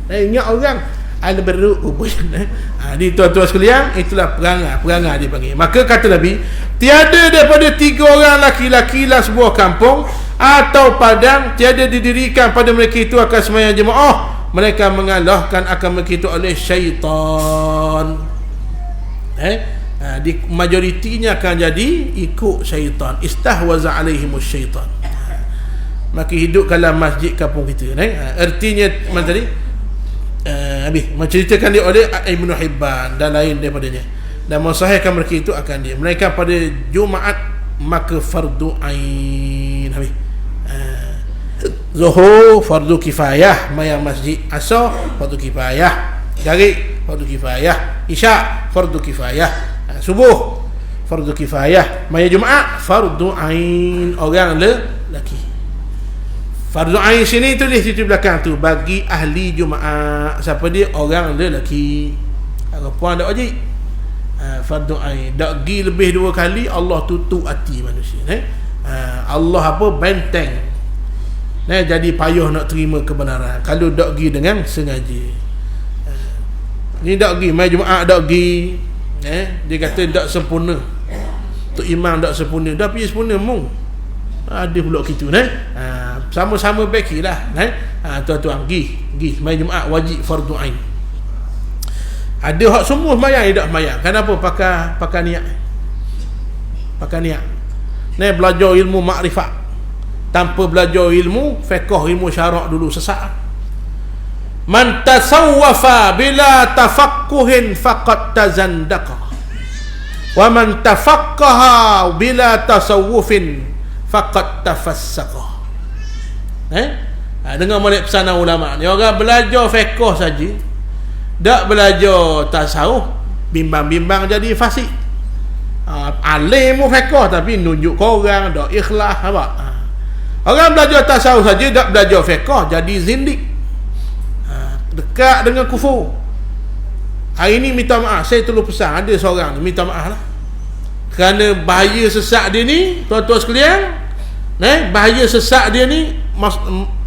Ingat orang ada beruk rupanya. Ni tuan-tuan sekalian, itulah perangai dia panggil. Maka kata Nabi, tiada daripada 3 orang laki-laki lah sebuah kampung atau padang tiada didirikan pada mereka itu akan sembahyang jemaah, mereka mengalahkan akan mereka itu oleh syaitan. Di majoritinya akan jadi ikut syaitan. Istahwaza alaihimus syaitan. Maka hidup dalam masjid kampung kita. Artinya mana tadi? Habis menceritakan dia oleh Ibnu Hibban dan lain daripadanya, dan mensahihkan mereka itu akan dia. Mereka pada Jumaat maka fardu ain. Habis Zuhur fardu kifayah, mayang masjid. Asar fardu kifayah, Maghrib fardu kifayah, Isyak fardu kifayah, Subuh fardu kifayah, mayang Jumaat fardu ain orang lelaki. Fardu ain sini tulis di belakang tu bagi ahli Jumaat. Siapa dia? Orang lelaki. Perempuan tak wajib. Fardu ain. Tak pergi lebih 2 kali Allah tutup hati manusia. Allah apa? Benteng. Jadi payah nak terima kebenaran kalau tak pergi dengan sengaja. Ni tak pergi mai Jumaat, tak pergi. Dia kata tak sempurna. Tok imam tak sempurna. Dah pergi sempurna mung. Ada pula gitu sama-sama baikilah tuan-tuan pergi mai Jumaat wajib fardu ain. Ada hak semua sembahyang tak sembahyang. Kenapa? Pakai niat. Belajar ilmu makrifat. Tanpa belajar ilmu fiqh, ilmu syarak dulu sesat. Man tasawwafa bila tafaqquhin faqad tazandaqa. Wa man tafaqqaha bila tasawwufin faqad tafassaqa. Dengar molek pesanan ulama ni, orang belajar fiqh saja, tak belajar tasawuf, bimbang-bimbang jadi fasik. Alim fiqh tapi nunjuk ke orang dak ikhlas apa. Orang belajar tasawuf saja, tak belajar fiqh jadi zindik. Dekat dengan kufur. Hari ni minta maaf, saya tolong pesan ada seorang ni minta maaf lah. Kerana bahaya sesat dia ni, tuan-tuan sekalian, bahaya sesat dia ni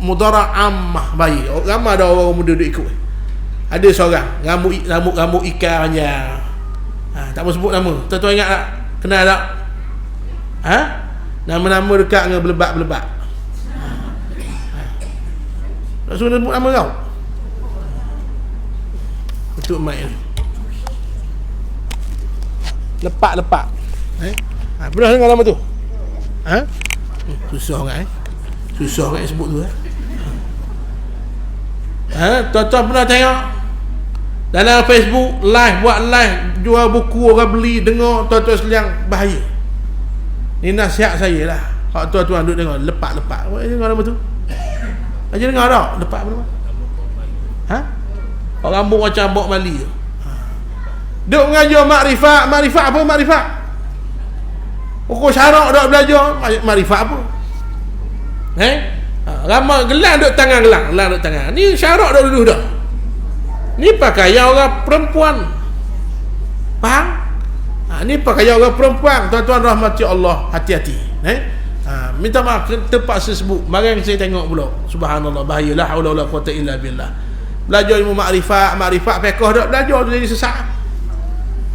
mudarat ammah, bahaya. Ramai ada orang muda duk ikut. Ada seorang rambut ikan panjang. Tak mau sebut nama. Tuan-tuan ingat tak? Kenal tak? Nama-nama dekat dengan belebat-belebat. Tak suruh sebut nama kau. Untuk mic ni. Lepak-lepak. Pernah dengar nama tu? Susah kan? Susah kan sebut tu. Tuan-tuan pernah tengok dalam Facebook buat live jual buku, orang beli, dengar tuan-tuan sekalian, bahaya. Ni nasihat saya lah. Hak tuan-tuan duduk dengar lepak-lepak. Awak dengar nama tu? Aja dengar tak? Lepak apa? Ha? Orang rambut macam Bok Mali tu. Duk mengajar makrifat apa makrifat? Pokok syarak dak belajar makrifat apa? Ramai gelang duk tangan gelang duk tangan. Ni syarak dak dulu dah. Ni pakaian orang perempuan. Faham? Ni pakaian orang perempuan. Tuan-tuan rahmati Allah, hati-hati. Minta maaf terpaksa sebut. Mari saya tengok pula. Subhanallah, bahayalah haula wala quwata illa billah. Belajar ilmu makrifat fiqh dak belajar tu jadi sesat.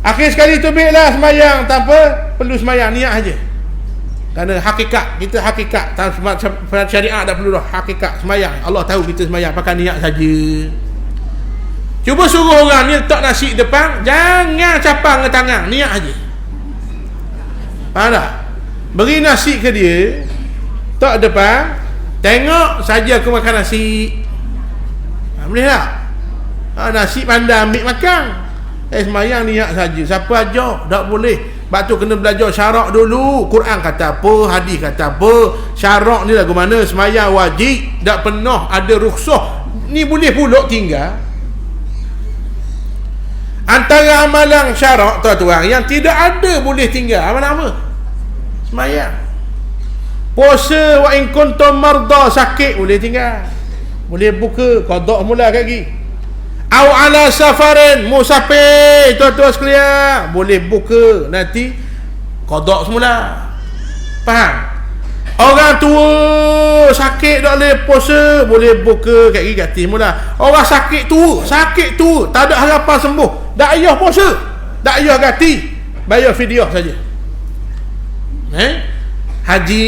Akhir sekali tu baiklah semayang tanpa perlu semayang, niat aja. Kerana hakikat, kita hakikat syariat dah perlu dah, hakikat semayang. Allah tahu kita semayang, pakai niat saja. Cuba suruh orang ni letak nasi depan, jangan capang ke tangan, niat aja. Faham tak? Beri nasi ke dia, tak depan, tengok saja aku makan nasi. Boleh tak? Nasi pandai ambil makan. Semayang niat saja. Siapa ajar? Tak boleh. Sebab tu kena belajar syarak dulu. Quran kata apa, hadis kata apa. Syarak ni lagu mana? Semayang wajib, tak pernah ada rukhsah. Ni boleh pulak tinggal. Antara amalan syarak tuan-tuan yang tidak ada boleh tinggal, amalan apa? Semayang. Puasa wa in kuntum marda, sakit boleh tinggal. Boleh buka, qada mula lagi. Au ala safarin, musafir, tuan-tuan sekalian, boleh buka, nanti qada semula. Faham? Orang tua sakit tak boleh puasa, boleh buka kat gigi hati mula. Orang sakit tua, tak ada harapan sembuh, tak payah puasa, tak payah ganti, bayar fidyah saja. Haji,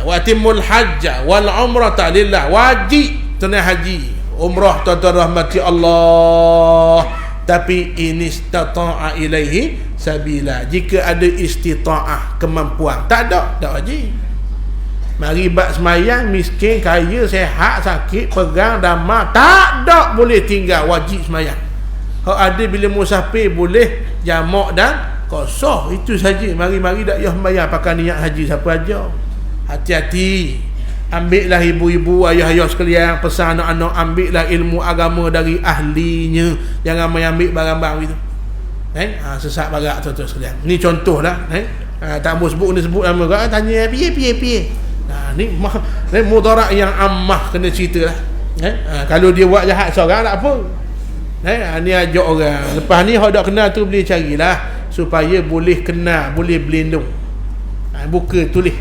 wa timul hajja wal umrata lillah, wajib tunai haji umrah tuan-tuan rahmati Allah. Tapi ini istata'a ilaihi sabila, jika ada istita'ah, kemampuan. Tak ada, tak wajib. Mari bak semayang, miskin, kaya, sehat, sakit, pegang, damai, tak ada boleh tinggal, wajib semayang. Kalau ada bila musafir boleh jamak dan qasar, itu saja. Mari-mari tak payah sembayang pakai niat haji siapa aja. Hati-hati. Ambillah ibu-ibu, ayah-ayah sekalian, pesan anak-anak, ambillah ilmu agama dari ahlinya, jangan main ambil barang-barang itu. Sesat barak tuan-tuan sekalian. Ni contohlah. Tak mau sebut nama orang, tanya piye. Ni mudarat yang ammah kena cerita lah. Kalau dia buat jahat seorang tak apa. Ni ajak orang. Lepas ni hak dak kenal tu boleh carilah supaya boleh kenal, boleh berlindung. Buka, tulis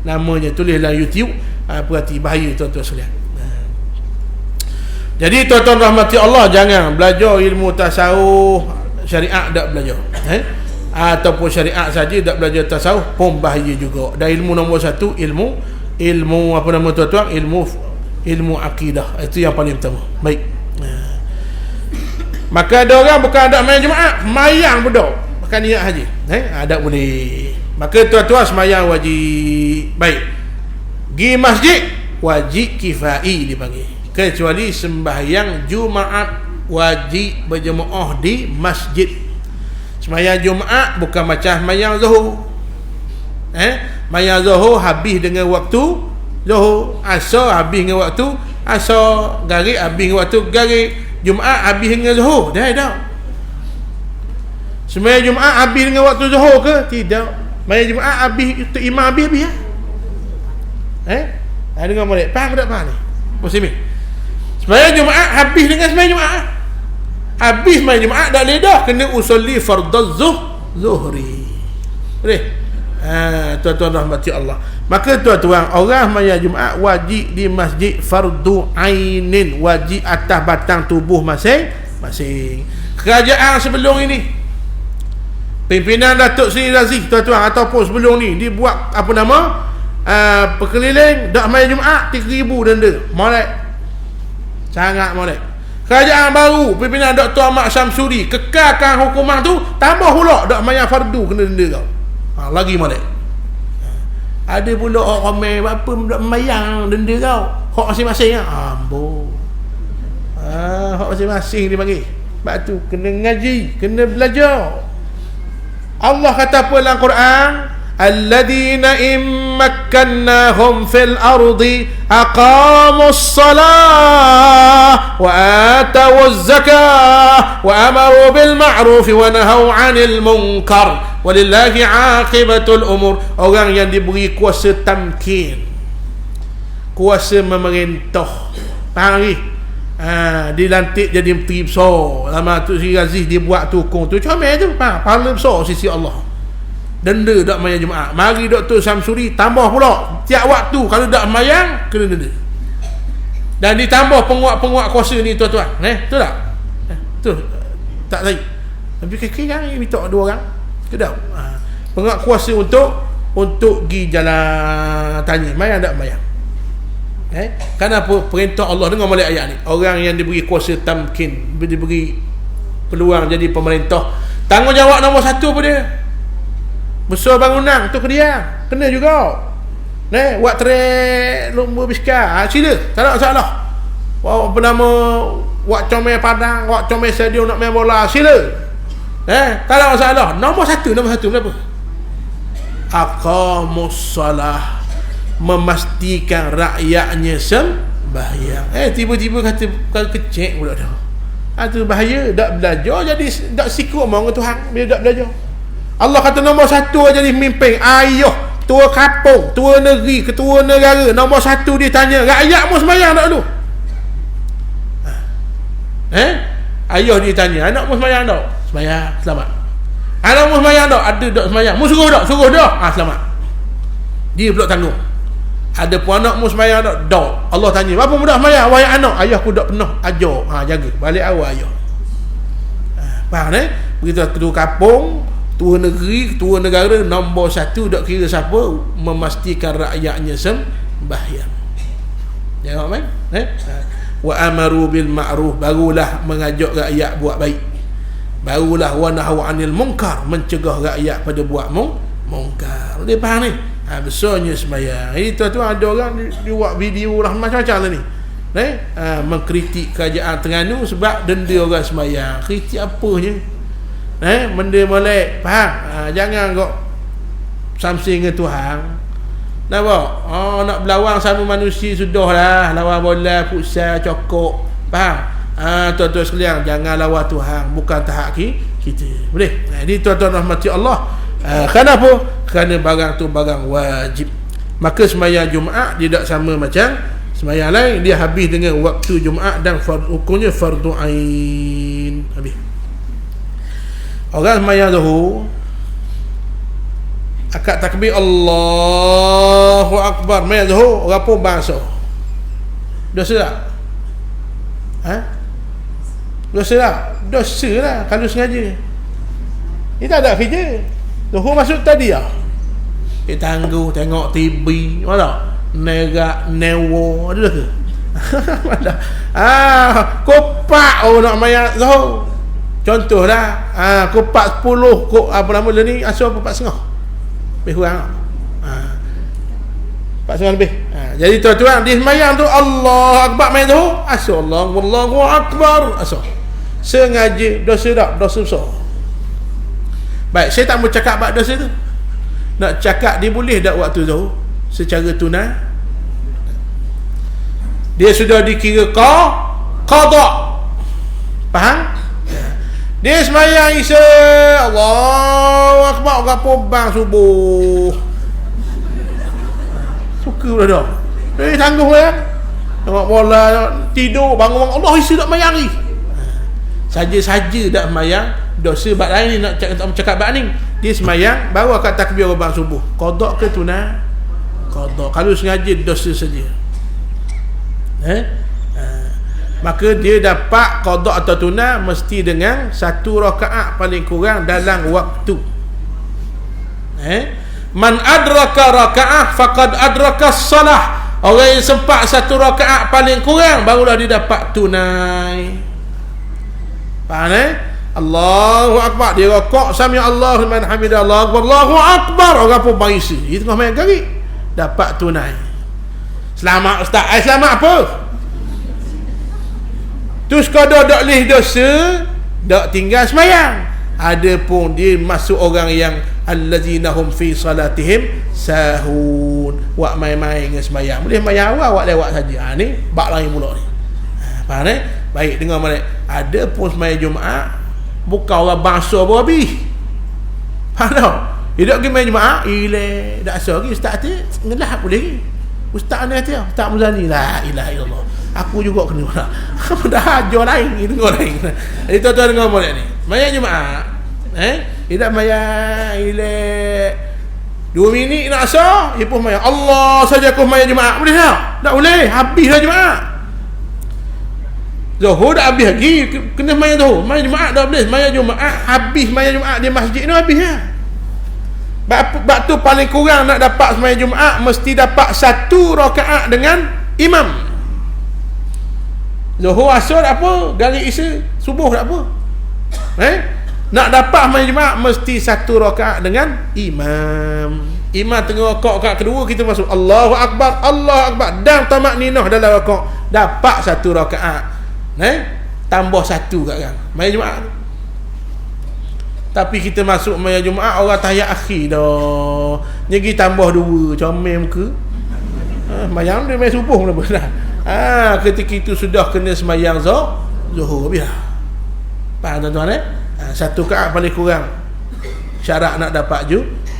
namanya, tulis dalam YouTube. Perhati, bahaya tuan-tuan sekalian. Jadi tuan-tuan rahmati Allah, jangan belajar ilmu tasawuf syariat tak belajar, ataupun syariat saja tak belajar tasawuf pun bahaya juga. Dan ilmu nombor satu, ilmu apa nama tuan-tuan, ilmu akidah, itu yang paling utama. Baik. Maka ada orang bukan ada main Jumaat, semayang budak pakai niat haji, ada boleh. Maka tuan-tuan semayang wajib. Baik. Pergi masjid wajib kifai dipanggil. Kecuali sembahyang Jumaat wajib berjemaah di masjid. Sembahyang Jumaat bukan macam sembahyang Zuhur. Sembahyang Zuhur habis dengan waktu Zuhur, Asar habis dengan waktu Asar, Gharib habis dengan waktu Gharib, Jumaat habis dengan Zuhur. Dah. Sembahyang Jumaat habis dengan waktu Zuhur ke? Tidak. Sembahyang Jumaat habis untuk imam habis ya. Dengar molek, faham tak faham ni? Muslimin. Sembahyang Jumaat habis dengan sembahyang Jumaat. Habis sembahyang Jumaat dah ledah, kena usolli fardhu zuhri. Boleh? Tuan-tuan rahmati Allah. Maka tuan-tuan, orang sembahyang Jumaat wajib di masjid fardu ainin, wajib atas batang tubuh masing-masing. Kerajaan sebelum ini, pimpinan Datuk Seri Razif tuan-tuan, ataupun sebelum ni dibuat apa nama, perkeliling dak main Jumaat 3,000 denda. Molek. Sangat molek. Kerajaan baru pimpinan Dr. Ahmad Syamsuri kekalkan hukuman tu, tambah pula dak main fardu kena denda kau. Lagi molek. Ada pula orang main apa dak mayang denda kau. Hak masing-masing ambo. Hak masing-masing dia bagi. Sebab tu kena ngaji, kena belajar. Allah kata apa dalam Quran? alladzina immakkannahum fil ardi aqamus salah wa atawuz zakah wa amaru bil ma'ruf wa nahaw 'anil munkar walillahi 'aqibatul umur. Orang yang diberi kuasa tamkin, kuasa memerintah, faham ni? Dilantik jadi menteri besar. Lama tu Sri Aziz dia buat tukung tu comel tu, pahala besar sisi Allah. Denda dak mayang Jumaat. Mari Dr. Samsuri tambah pula tiap waktu kalau dak mayang kena denda. Dan ditambah penguat-penguat kuasa ni tuan-tuan. Betul tak? Tu tak tahu. Tapi kira-kira ni minta dua orang. Kedap. Penguat kuasa untuk pergi jalan tanya mayang dak mayang. Kenapa perintah Allah dengan molek ayat ni? Orang yang diberi kuasa tamkin, diberi peluang jadi pemerintah, tanggungjawab nombor satu apa dia? Besar bangunan tu ke dia, kena juga. Buat trek lomba biskar, sila, tak ada masalah. Apa nama, buat comel padang, buat comel stadium nak main bola, sila. Tak ada masalah. Nombor satu kenapa? Aqamus salah, memastikan rakyatnya sembahyang. Tiba-tiba kata kecek pula dah. Itu bahaya. Tak belajar jadi tak sikut orang Tuhan bila tak belajar. Allah kata nombor satu jadi mimpin, ayah, tua kampung, tua negeri, ketua negara, nombor satu dia tanya, rakyat mu sembahyang tak dulu? Ayah dia tanya, anak mu sembahyang tak? Sembahyang, selamat. Anak mu sembahyang tak? Ada tak sembahyang? Mu suruh tak? Suruh dah. Selamat. Dia pula tanggung. Ada pun anak mu sembahyang tak? Tak. Allah tanya, berapa mudah sembahyang? Wahai anak, ayah aku tak pernah ajar. Jaga. Balik awal ayah. Faham begitu ketua kampung, tua negeri, ketua negara, nombor satu tak kira siapa, memastikan rakyatnya sembahyang. Jangan main. Wa amaru bil ma'ruf, barulah mengajak rakyat buat baik. Barulah wa nahaw 'anil munkar, mencegah rakyat pada buat mungkar. Dia faham ni? Besarnya sembahyang. Ini tuan-tuan ada orang dia buat video lah macam-macam lah ni. Mengkritik kerajaan Terengganu sebab denda orang sembahyang. Kritik apanya? Benda molek, faham? Jangan kau samsing dengan Tuhan. Nampak? Nak berlawan sama manusia sudahlah, lawan bola, futsal, cokok. Faham? Tuan-tuan sekalian, jangan lawan Tuhan, bukan tahap kita. Boleh? Ini tuan-tuan rahmati Allah. Kenapa? Kerana barang tu barang wajib. Maka sembahyang Jumaat dia tak sama macam sembahyang lain. Dia habis dengan waktu Jumaat dan hukumnya fardu ain. Habis. Orang sembahyang Zuhur, akad takbir Allahu Akbar, sembahyang Zuhur, orang pun bangsa. Dosa tak? Dosa tak? Dosa lah kalau sengaja. Ini tak ada kerja. Zuhur masuk tadi lah. Tangguh, tengok TV, mana? Nerak, newo, ada ke? Ada. Kopak nak sembahyang Zuhur. Contohlah, kopak 10, apa nama dia ni, asal 4.5. Lebih kurang. 4.5 lebih. Jadi tuan-tuan, di sembahyang tu Allah Akbar main tu, asal Allah Wallahu Akbar, asal. Sengaja, dosa tak? Dosa besar. Baik, saya tak mau cakap bab dosa tu. Nak cakap dia boleh tak waktu tu secara tunai? Dia sudah dikira qada. Faham? Dia sembahyang Isya, Allahu Akbar, gapo bang subuh. Suka pula dah. Tangguh ya. Tengok bola, tidur, bangun Allah Isya tak sembahyang ni. Saja-saja tak sembahyang, dosa bab lain ni nak cakap bab ni. Dia sembahyang baru akad takbir bang subuh. Qada ke tunai? Qada. Kalau sengaja dosa saja. Maka dia dapat qada atau tunai mesti dengan 1 rakaat paling kurang dalam waktu. Man adraka rakaah faqad adraka as-salah. Orang yang sempat 1 rakaat paling kurang barulah dia dapat tunai. Faham Allahu Akbar, dia rakaat sami Allahu liman hamidah, Allahu Akbar, orang pun bangsa. Dia tengah main garik, dapat tunai. Selamat ustaz. Selamat apa? Tu sekadar dak leh dosa, dak tinggal sembahyang. Ada pun dia masuk orang yang allazina hum fi salatihim sahun, buat main-main dengan sembahyang. Boleh sembahyang awak lewat saja. Ni bab lain pula ni. Faham ni? Baik, dengar balik. Ada pun sembahyang Jumaat bukan orang bangsa pun habis. Faham tak? Dia tak pergi main Jumaat, dak asa lagi ustaz tu ngelah boleh lagi. Ustaz ni kata, Ustaz Muzani, la ilaha illallah. Aku juga kena lah. Dah ajar lain, dengar lain. Jadi tuan-tuan dengar balik ni. Main Jumaat, dia tak main elek 2 minit nak asa, dia pun main Allah saja aku main Jumaat. Boleh tak? Tak boleh, habislah Jumaat. Zuhur dah habis lagi, kena main Zuhur. Main Jumaat dah boleh, main Jumaat habis, main Jumaat di masjid ni habis lah. Sebab tu paling kurang nak dapat sembahyang Jumaat mesti dapat 1 rakaat dengan imam. Zuhur, Asar apa, Garik Isya, Subuh tak apa. Nak dapat sembahyang Jumaat mesti 1 rakaat dengan imam. Imam tengah rakaat kedua, kita masuk Allahu Akbar, Allahu Akbar, dan tamak ninah dalam rakaat, dapat 1 rakaat. Tambah 1 kat kan sembahyang Jumaat. Tapi kita masuk sembahyang Jumaat orang tahiyat akhir dah. Nyegi tambah 2, comel muka. Sembahyang dia main subuh pun dah. Ketika itu sudah kena sembahyang Zuhur habis. Faham tuan-tuan 1 rakaat paling kurang syarat nak dapat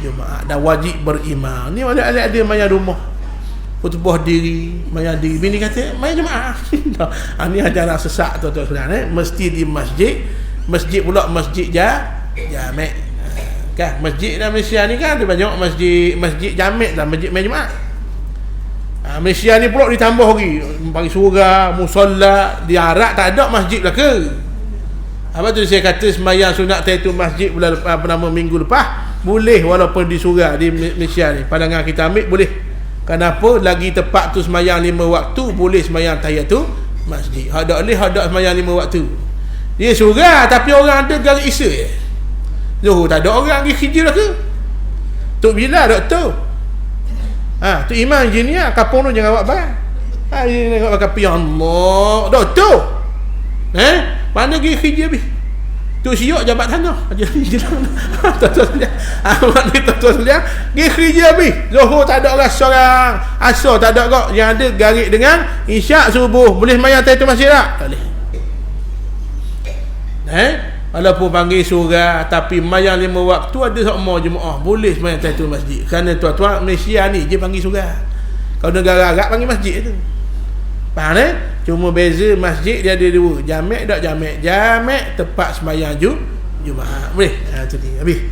Jumaat, dan wajib berimam. Ni ada sembahyang rumah, khutbah diri, sembahyang diri. Bini kata sembahyang Jumaat. Ni ajaran sesat tuan-tuan. Mesti di masjid. Masjid pula masjid jamek. Kan masjid dalam Malaysia ni kan ada banyak masjid jamek dan masjid main Jumaat. Malaysia ni pula ditambah lagi, bagi surah, musalla, di Arab tak ada masjid belaka. Apa tu saya kata sembahyang sunat tahiyatul masjid bulan minggu lepas boleh, walaupun di surah di Malaysia ni. Pandangan kita ambil boleh. Kenapa? Lagi tepat tu sembahyang 5 waktu, boleh sembahyang tahiyatul masjid. Hak dak boleh, hak dak sembahyang 5 waktu. Dia surah tapi orang ada Garik Isya je. Zuhur tak ada orang pergi kerja lah ke? Tok Bilal doktor. Tu imam engineer, kapung tu jangan awak barang. Dia nak pakai piang Allah. Doktor. Mana pergi kerja habis? Tu siok jabat tanah. Jadi jalan. Tuan-tuan sekalian, pergi kerja habis. Zuhur tak ada orang seorang. Asar tak ada kau. Yang ada Garik dengan Isyak subuh. Boleh sembahyang tahiyatul masjid tak? Tak boleh. Walaupun panggil surah, tapi sembahyang 5 waktu ada semua jemaah boleh sembahyang tahiyatul masjid. Kerana tuan-tuan Malaysia ni je panggil surah. Kalau negara Arab panggil masjid tu. Faham Cuma beza masjid dia ada 2. Jamek tak jamek? Jamek tepat sembahyang Jumaat. Boleh. Tu dia. Habis.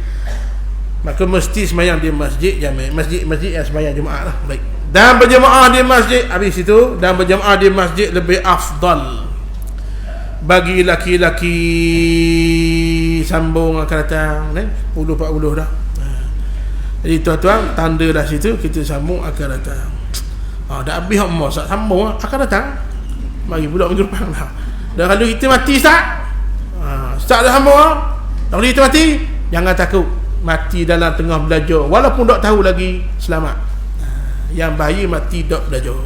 Maka mesti sembahyang di masjid jamek. Masjid yang sembahyang Jumaat lah. Baik. Dan berjemaah di masjid, habis itu, dan berjemaah di masjid lebih afdal bagi laki-laki. Sambung akan datang 10-40 dah. Jadi tuan-tuan, tanda dah situ, kita sambung akan datang. Dah habis emak Ustaz, sambung akan datang. Mari pula minggu depan dah. Dan kalau kita mati Ustaz, Ustaz dah sambung tak boleh kita mati. Jangan takut, mati dalam tengah belajar, walaupun tak tahu lagi selamat. Yang bahaya mati tak belajar.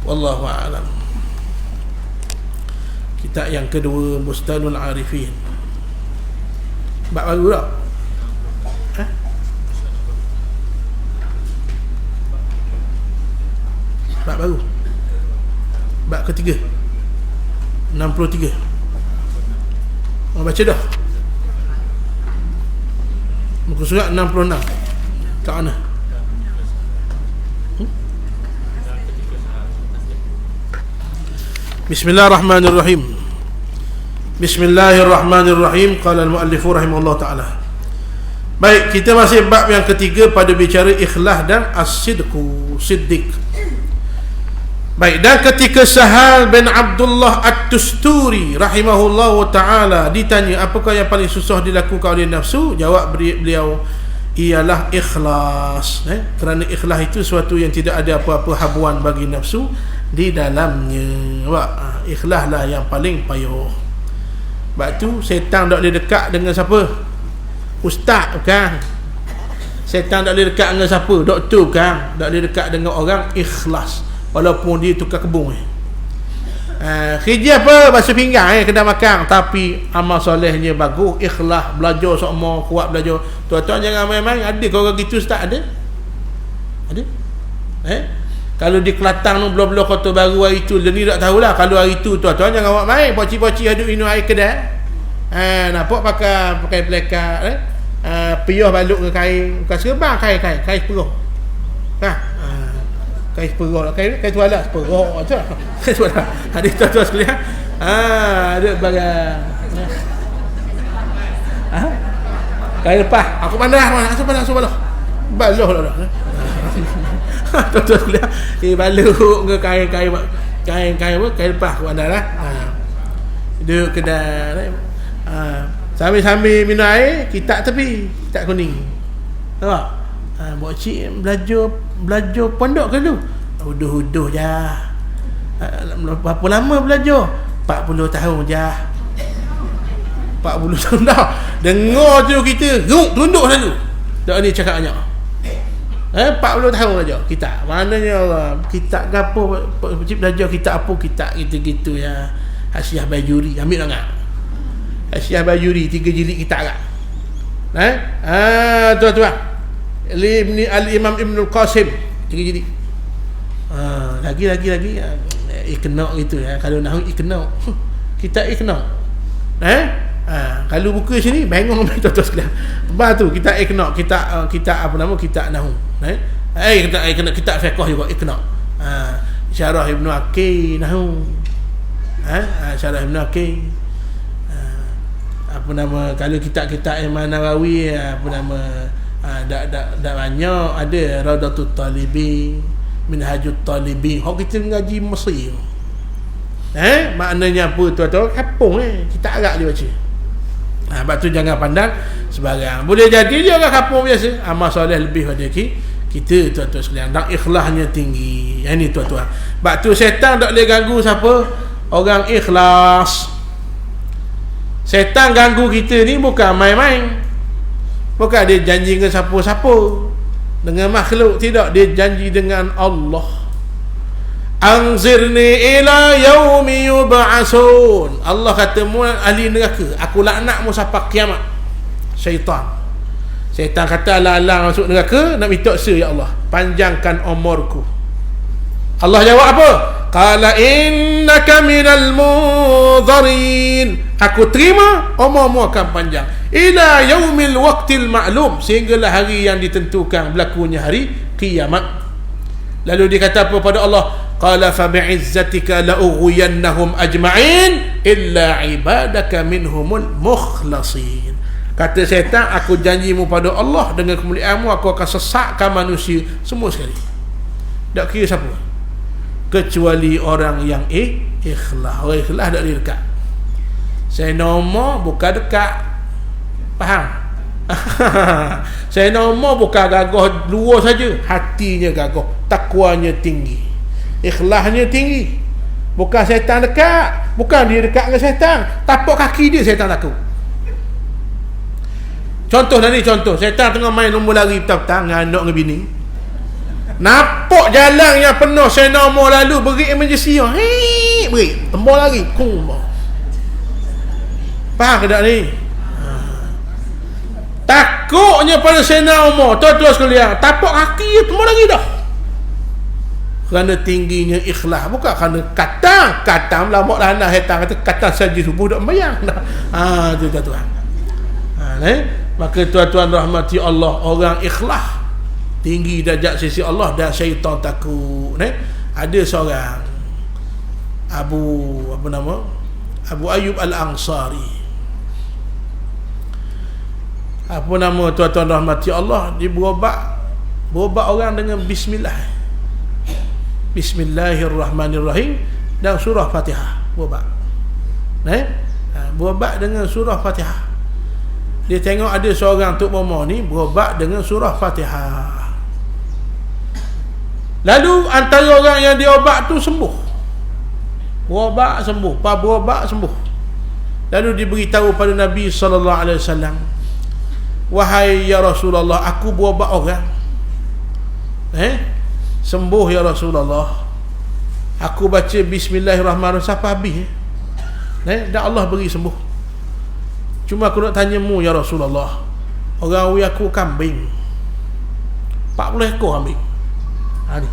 Wallahu a'lam. Kitab yang kedua, Bustanul Arifin. Bab baru tak? Bab baru. Bab ketiga 63. Orang baca dah. Muka surat 66. Kat mana? Bismillahirrahmanirrahim. Bismillahirrahmanirrahim. Qala al-muallif rahimahullah taala. Baik, kita masih bab yang ketiga pada bicara ikhlas dan as-sidqu, siddiq. Baik, dan ketika Sahal bin Abdullah At-Tusturi rahimahullah taala ditanya apakah yang paling susah dilakukan oleh nafsu, jawab beliau ialah ikhlas. Kerana ikhlas itu sesuatu yang tidak ada apa-apa habuan bagi nafsu di dalamnya. Ikhlaslah yang paling payah. Sebab tu setan tak boleh dekat dengan siapa? Ustaz bukan. Setan tak boleh dekat dengan siapa? Doktor bukan. Tak boleh dekat dengan orang ikhlas, walaupun dia tukar kebun. Kerja apa? Basuh pinggang kedai makan, tapi amal solehnya bagus, ikhlas, belajar semua, kuat belajar. Tuan-tuan jangan main-main. Ada kau orang gitu Ustaz? Ada? Kalau di Kelantan tu belum-belum Kota Baru hari tu, ni tak tahulah. Kalau hari tu tuan-tuan jangan buat main, poci-poci aduk minum air kedai. Nampak pakai pelekat, piyah baluk ke kain, bukan serban, kain seperuh. Kain seperuh lah, kain tuala seperuh tu. Kain tuala. Ada tuan-tuan sekalian. Ada barang. Kain lepas. Aku pandai. Asal pandai. Baloh lah. Tuan-tuan sekalian. Baluk ke kain apa? Kain lepas aku pandai lah. Duduk kedai. Sambil minum air, kitab tepi, kitab kuning. Nampak? Buat cik belajar pondok ke tu? Uduh je. Berapa lama belajar? 40 tahun je. 40 tahun dah. Dengar tu kita tunduk selalu. Tak ni cakap banyak. 40 tahun belajar kitab. Maknanya kitab ke apa? Cik belajar kitab apa? Kitab gitu-gitu ya. Hasyiah Bajuri, ambil dengar. Hasyiah Bajuri 3 jilid kitab kat. Tuan-tuan. Al-Imam Ibn Al-Qasim 3 jilid. Lagi ikna gitu ya. Kalau nahu ikna. Kitab ikna. Kalau buka sini bengong tuan-tuan sekalian. Lepas tu kita ikna, kita apa nama? Kitab nahu. Kitab fiqh juga ikna. Syarah Ibn Aqil nahu. Syarah Ibn Aqil. Apa nama, kalau kitab-kitab Imam Nawawi apa nama, tak banyak. Ada Raudatul Talibin, Minhajut Talibin. Hak kita ngaji Mesir. Maknanya apa tuan-tuan? Kapung kitab Arab dia baca. Sebab tu jangan pandang sebarang. Boleh jadi dia orang kapung biasa, amal soleh lebih pada kita tuan-tuan sekalian, dan ikhlasnya tinggi. Yang ni tuan-tuan. Sebab tu setan tak boleh ganggu siapa? Orang ikhlas. Setan ganggu kita ni bukan main-main. Bukan dia janji dengan siapa-siapa, dengan makhluk, tidak. Dia janji dengan Allah. Anzirni ila yaumi yub'asun. Allah kata, mu ahli neraka, aku laknat mu sampai kiamat. Syaitan kata, ala-ala masuk neraka, nak minta ya Allah, panjangkan umurku. Allah jawab apa? Qala innaka minal mudharin. Aku terima, umurmu akan panjang. Ila yaumil waqtil ma'lum, sehinggalah hari yang ditentukan berlakunya hari kiamat. Lalu dia kata apa pada Allah? Qala fa bi'izzatika la ughwiyannahum ajma'in illa ibadaka minhumul mukhlasin. Kata syaitan, aku janjimu pada Allah, dengan kemuliaanmu aku akan sesatkan manusia semua sekali. Tak kira siapa, kecuali orang yang ikhlas. Orang ikhlas tak boleh dekat. Saya nombor bukan dekat, faham? Saya nombor bukan gagah luar saja, hatinya gagah, takwanya tinggi, ikhlasnya tinggi. Bukan syaitan dekat, bukan dia dekat dengan syaitan, tapak kaki dia syaitan takut. Contoh tadi, syaitan tengah main nombor lari petang-petang dengan anak dengan bini, nampak jalan yang penuh, saya nombor lalu beri emergency, beri tembak lari, faham ke tak ni? Takutnya pada Sayyidina Umar, tuan-tuan sekalian, tapak kaki dia tembak lagi dah. Kerana tingginya ikhlas, bukan kerana katang lama dah nak syaitan kata katang saja subuh dak sembahyang dah. Tu tuan-tuan. Maka tuan-tuan rahmati Allah, orang ikhlas tinggi darjat sisi Allah dan syaitan takut. Ada seorang Abu Ayyub Al-Ansari. Apa nama tuan-tuan rahmati Allah, dia berobat orang dengan bismillah. Bismillahirrahmanirrahim dan surah Fatihah. Berobat dengan surah Fatihah. Dia tengok ada seorang Tok Momo ni berobat dengan surah Fatihah. Lalu antara orang yang diobat tu sembuh. Berobat sembuh, berobat sembuh. Lalu diberitahu pada Nabi sallallahu alaihi wasallam, wahai ya Rasulullah, aku berobat orang, sembuh ya Rasulullah. Aku baca bismillahirrahmanirrahim sampai habis. Dan Allah beri sembuh. Cuma aku nak tanya mu ya Rasulullah. Orang aku kambing 40 ekor kambing. Ni.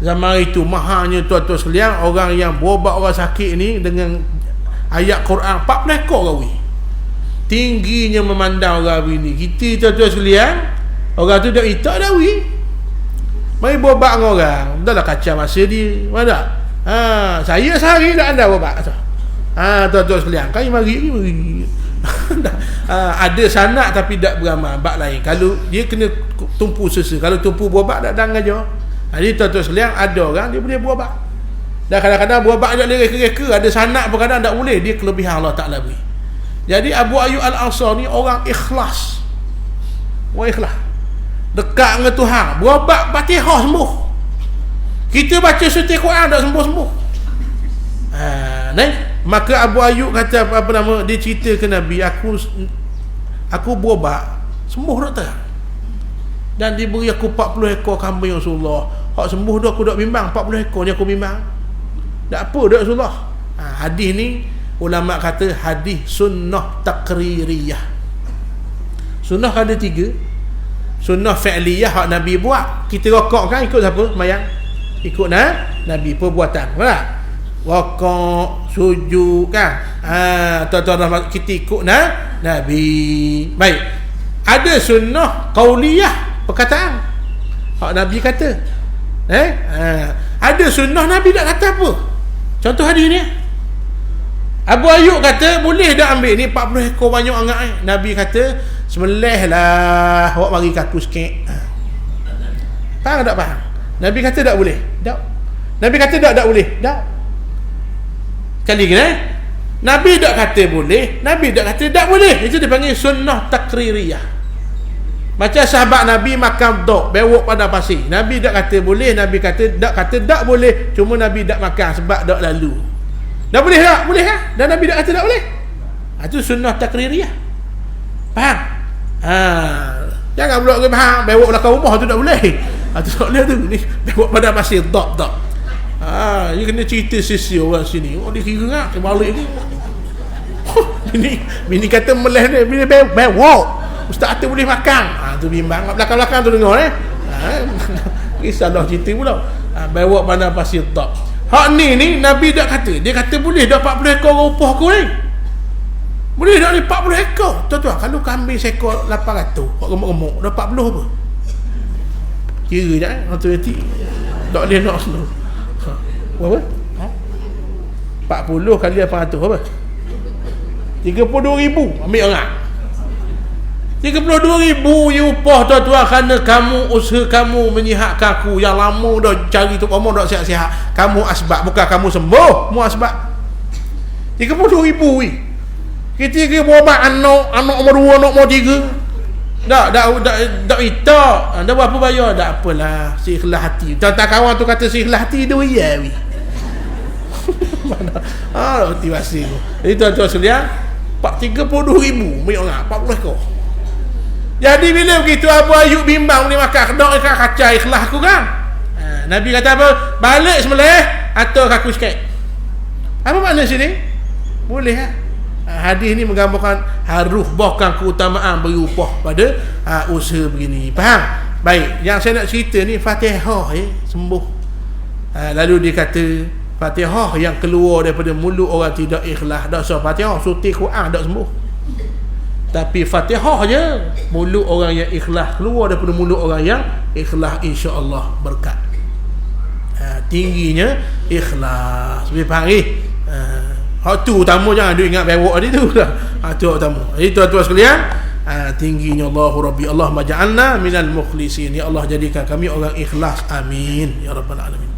Zaman itu mahalnya tuan-tuan sekalian, orang yang berobat orang sakit ni dengan ayat Quran 40 ekor gawi. Tingginya memandang orang ni. Kita tuan-tuan sekalian, orang tu dah itak dah wi. Mari berobat dengan orang. Dahlah kacau masa dia. Mana? Saya sehari dah anda berobat. Tuan-tuan sekalian, kami mari. Ada sanak tapi tak beramal bab lain. Kalau dia kena tumpu sesa, kalau tumpu berobat tak dang aja. Jadi tuan-tuan sekalian, ada orang dia boleh berobat. Dan kadang-kadang berobat tak reka-reka, ada sanak pun kadang tak boleh, dia kelebihan Allah Taala beri. Jadi Abu Ayyub Al-Ansari ni orang ikhlas. Orang ikhlas. Dekat dengan Tuhan, berobat Fatihah sembuh. Kita baca suci Quran tak sembuh-sembuh. Maka Abu Ayyub kata apa nama, dia cerita ke Nabi, aku berobat sembuh doktor. Dan diberi aku 40 ekor kambing Rasulullah. Hak sembuh tu aku dak bimbang, 40 ekor ni aku bimbang. Tak apa dak Rasulullah. Hadis ni ulama kata hadis sunnah taqririyah. Sunnah ada 3. Sunnah fi'liyah hak Nabi buat, kita rokok kan ikut siapa? Mayang. Ikut Nabi perbuatan. Betul? Rokok, sujud kan. Tuan-tuan kita ikut Nabi. Baik. Ada sunnah qauliyah, perkataan. Hak Nabi kata. Ada sunnah Nabi tak kata apa. Contoh hadis ni. Abu Ayyub kata boleh dah ambil ni 40 ekor banyak sangat. Nabi kata sembelihlah, awak mari kaku sikit. Faham tak faham? Nabi kata tak boleh. Tak. Nabi kata tak boleh. Tak. Kali kena. Nabi tak kata boleh, Nabi tak kata tak boleh. Itu dipanggil sunnah taqririyah. Macam sahabat Nabi makan dok, bewok pada pasir. Nabi tak kata boleh, Nabi kata tak boleh. Cuma Nabi tak makan sebab tak lalu. Dah boleh tak? Boleh kan? Dan Nabi tak kata tak boleh. Itu sunnah taqririyah. Faham? Jangan pula ke faham bewok belakang rumah tu tak boleh. Itu tak boleh tu. Ni bewok pada pasir dok. Dia kena cerita sisi orang sini. Dia kira ke balik ni. Bini kata meleh ni, bini bewok. Ustaz Atta boleh makan. Tu bimbang. Belakang-belakang tu dengar kisah cerita pula. Bawa pandang pasir tak. Hak ni Nabi tak kata. Dia kata boleh dah 40 ekor upah aku ni. Boleh dah ni 40 ekor. Tuan-tuan, kalau kambing sekor 800, hak gemuk-gemuk dah 40 apa? Kira je satu hati. Tak boleh nak semua. Berapa? 40 kali 800 apa? 32,000 ambil orang. 32,000 you upah tuan-tuan, kerana kamu usaha kamu menyihatkan aku yang lama dah cari tu omong dah sihat-sihat. Kamu asbab, bukan kamu sembuh, mu asbab. 32,000 weh. Kita kira berobat anak nombor 2, anak nombor 3. Dak itak. Dah berapa bayar? Tak apalah, si ikhlas hati. Tuan-tuan kawan tu kata si ikhlas hati dia ya weh. Mana? Roti basi tu. Jadi tuan-tuan sekalian, 32,000 banyak orang, 40 ekor. Jadi bila begitu Abu Ayyub bimbang ni makan kedok ikan kacau ikhlas aku kan. Nabi kata apa? Balik sembelih atau kaku sikit. Apa makna sini? Boleh lah. Hadis ni menggambarkan harus bahkan keutamaan beri upah pada usaha begini. Faham? Baik, yang saya nak cerita ni Fatihah sembuh. Lalu dia kata Fatihah yang keluar daripada mulut orang tidak ikhlas dak sah Fatihah, suti Quran dak sembuh. Tapi Fatihah je mulut orang yang ikhlas, keluar daripada mulut orang yang ikhlas, insya-Allah berkat. Tingginya ikhlas. Lebih faham hak tu utama, jangan duk ingat bewok tadi tu dah. Tu utama. Jadi tuan-tuan sekalian, tingginya Allahu Rabbi, Allah maj'alna minal mukhlisin. Ya Allah, jadikan kami orang ikhlas. Amin ya rabbal alamin.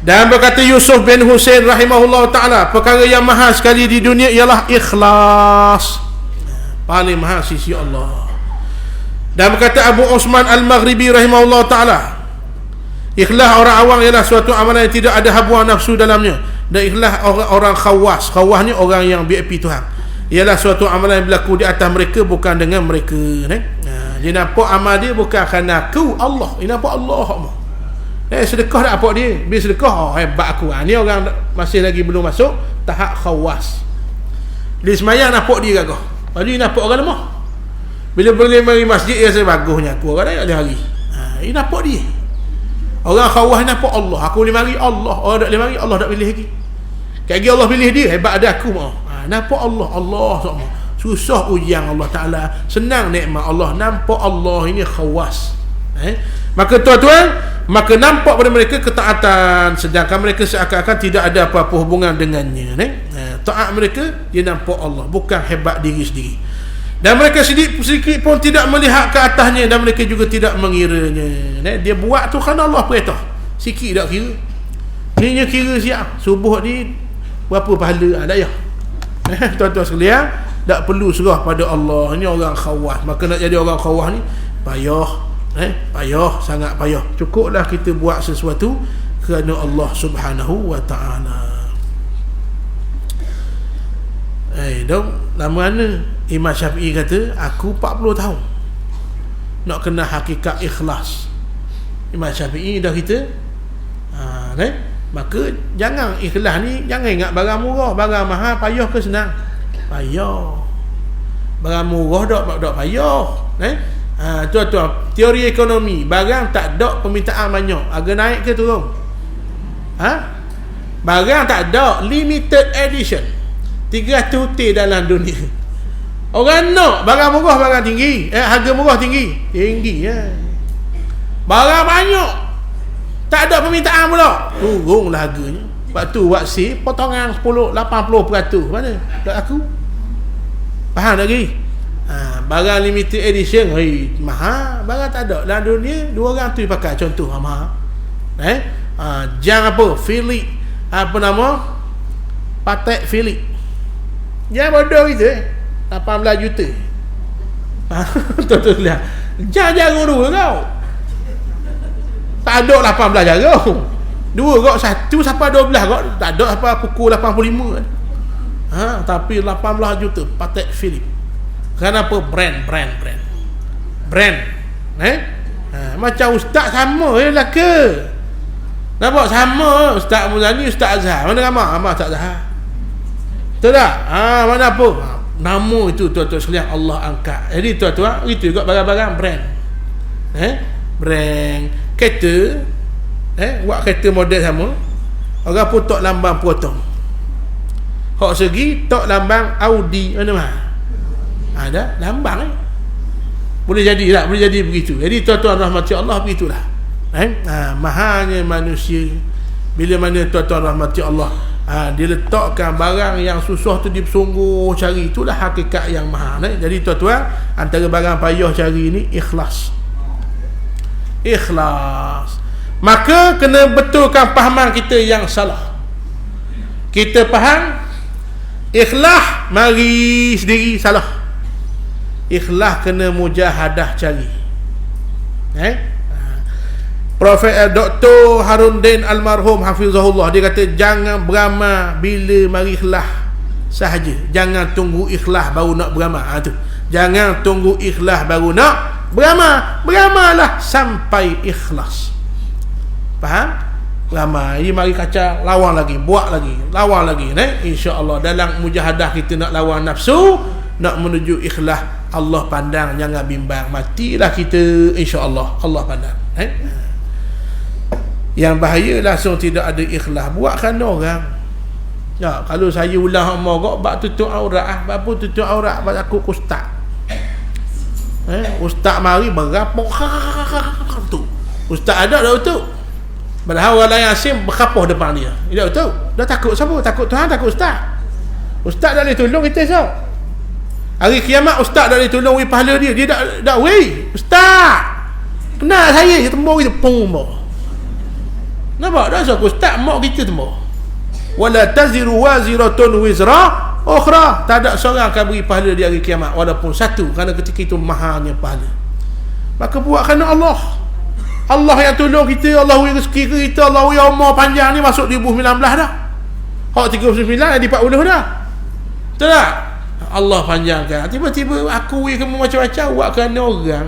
Dan berkata Yusuf bin Husain rahimahullah ta'ala, perkara yang mahal sekali di dunia ialah ikhlas. Paling mahal sisi Allah. Dan berkata Abu Osman Al-Maghribi rahimahullah ta'ala, ikhlas orang awam ialah suatu amalan yang tidak ada habuan nafsu dalamnya. Dan ikhlas orang khawas. Khawas ni orang yang VIP Tuhan. Ialah suatu amalan yang berlaku di atas mereka, bukan dengan mereka. Dia nampak amal dia bukan kerana aku Allah. Dia nampak Allah. Sedekah dah apa dia? Bila sedekah, hebat aku. Ni orang masih lagi belum masuk tahap khawas. Dia semayang nampak dia gagah. Lepas tu dia nampak orang lemah. Bila boleh mari masjid, dia rasa bagusnya aku. Orang tak boleh mari. Dia nampak dia. Orang khawas nampak Allah. Aku boleh mari Allah. Orang tak boleh mari, Allah tak pilih lagi. Kaki Allah pilih dia, hebat ada aku mau. Nampak Allah, Allah sama. Susah ujian Allah Ta'ala, senang nikmat Allah. Nampak Allah ini khawas. Maka tuan-tuan, maka nampak pada mereka ketaatan, sedangkan mereka seakan-akan tidak ada apa-apa hubungan dengannya. Taat mereka, dia nampak Allah, bukan hebat diri sendiri. Dan mereka sedikit pun tidak melihat ke atasnya, dan mereka juga tidak mengiranya. Dia buat tu kerana Allah perintah. Sikit tak kira. Ni kira siap subuh ni berapa pahala dayah. Tuan-tuan sekalian, tak perlu serah pada Allah. Ini orang khawas. Maka nak jadi orang khawas ni payah, payah, sangat payah. Cukuplah kita buat sesuatu kerana Allah Subhanahu wa ta'ala. Dong, lama mana Imam Syafi'i kata, aku 40 tahun nak kena hakikat ikhlas. Imam Syafi'i dah kita maka jangan ikhlas ni, jangan ingat barang murah, barang mahal payah ke senang? Payah. Barang murah tak payah. Tuan-tuan, teori ekonomi, barang tak ada permintaan banyak, harga naik ke turun? Barang tak ada, limited edition, 300 T dalam dunia. Orang nak barang murah, barang tinggi, harga murah tinggi barang banyak, tak ada permintaan pula, turunlah harganya. Sebab tu buat sale, potongan 80% mana? Tak aku faham lagi. Barang limited edition mahal, barang tak ada dalam dunia, 2 orang tu pakai contoh mahal. Jam apa? Philip, apa nama? Patek Philip. Jam bodoh gitu 18 juta. Tuan-tuan lihat. Jam jarum 2 kau. Tak ada 18 jarum. 2 kau, 1 sampai 12 kau. Tak ada apa pukul 85 kan. Tapi 18 juta Patek Philip. Kenapa? Brand. Macam ustaz sama lah ke? Nampak sama. Ustaz Muzani, Ustaz Azhar. Mana ramai? Ustaz Azhar. Betul tak? Mana apa? Nama itu tuan-tuan sekalian Allah angkat. Jadi tuan-tuan, itu juga barang-barang brand. Brand kereta, buat kereta model sama, orang pun tok lambang potong. Hak segi tok lambang Audi mana mah? Ada lambang boleh jadi tak? Boleh jadi begitu. Jadi tuan-tuan rahmati Allah, begitulah. Mahalnya manusia. Bila mana tuan-tuan rahmati Allah, dia letakkan barang yang susah tu, dia sungguh cari, itulah hakikat yang mahal. Jadi tuan-tuan, antara barang payah cari ni ikhlas. Maka kena betulkan fahaman kita yang salah. Kita faham ikhlas, mari sendiri salah. Ikhlas kena mujahadah cari. Prophet Dr. Haruddin almarhum hafizahullah, dia kata jangan beramal bila mari ikhlas sahaja. Jangan tunggu ikhlas baru nak beramal. Tu. Jangan tunggu ikhlas baru nak beramal. Beramallah sampai ikhlas. Faham? Beramal. Ini mari kaca lawan lagi, buat lagi, lawan lagi. InsyaAllah dalam mujahadah kita nak lawan nafsu, nak menuju ikhlas, Allah pandang, jangan bimbang. Matilah kita, insyaAllah Allah pandang. Yang bahaya langsung tidak ada ikhlas, buat kerana orang. Ya, kalau saya ulang mogok bab tutup aurat, apa tutup aurat bab aku ustaz. Ustaz mari berapok tu. Ustaz ada dah tu. Padahal orang lain asing berkapah depan dia. Dia tahu. Dah takut siapa? Takut Tuhan, takut ustaz. Ustaz dah boleh tolong kita so. Hari kiamat ustaz dah boleh tolong pahala dia. Dia dak wei, ustaz. Kenal saya je tembok itu pung. Nampak dah so ustaz mak kita tembok. Wala taziru waziratun wizra ukhra. Tak ada seorang akan beri pahala di hari kiamat walaupun satu, kerana ketika itu mahalnya pahala. Maka buat kerana Allah. Allah yang tolong kita, Allah yang rezeki kita, Allah yang umur panjang ni masuk 2019 dah. Hak 39 jadi 40 dah. Betul tak? Allah panjangkan. Tiba-tiba aku kamu macam-macam buat kerana orang.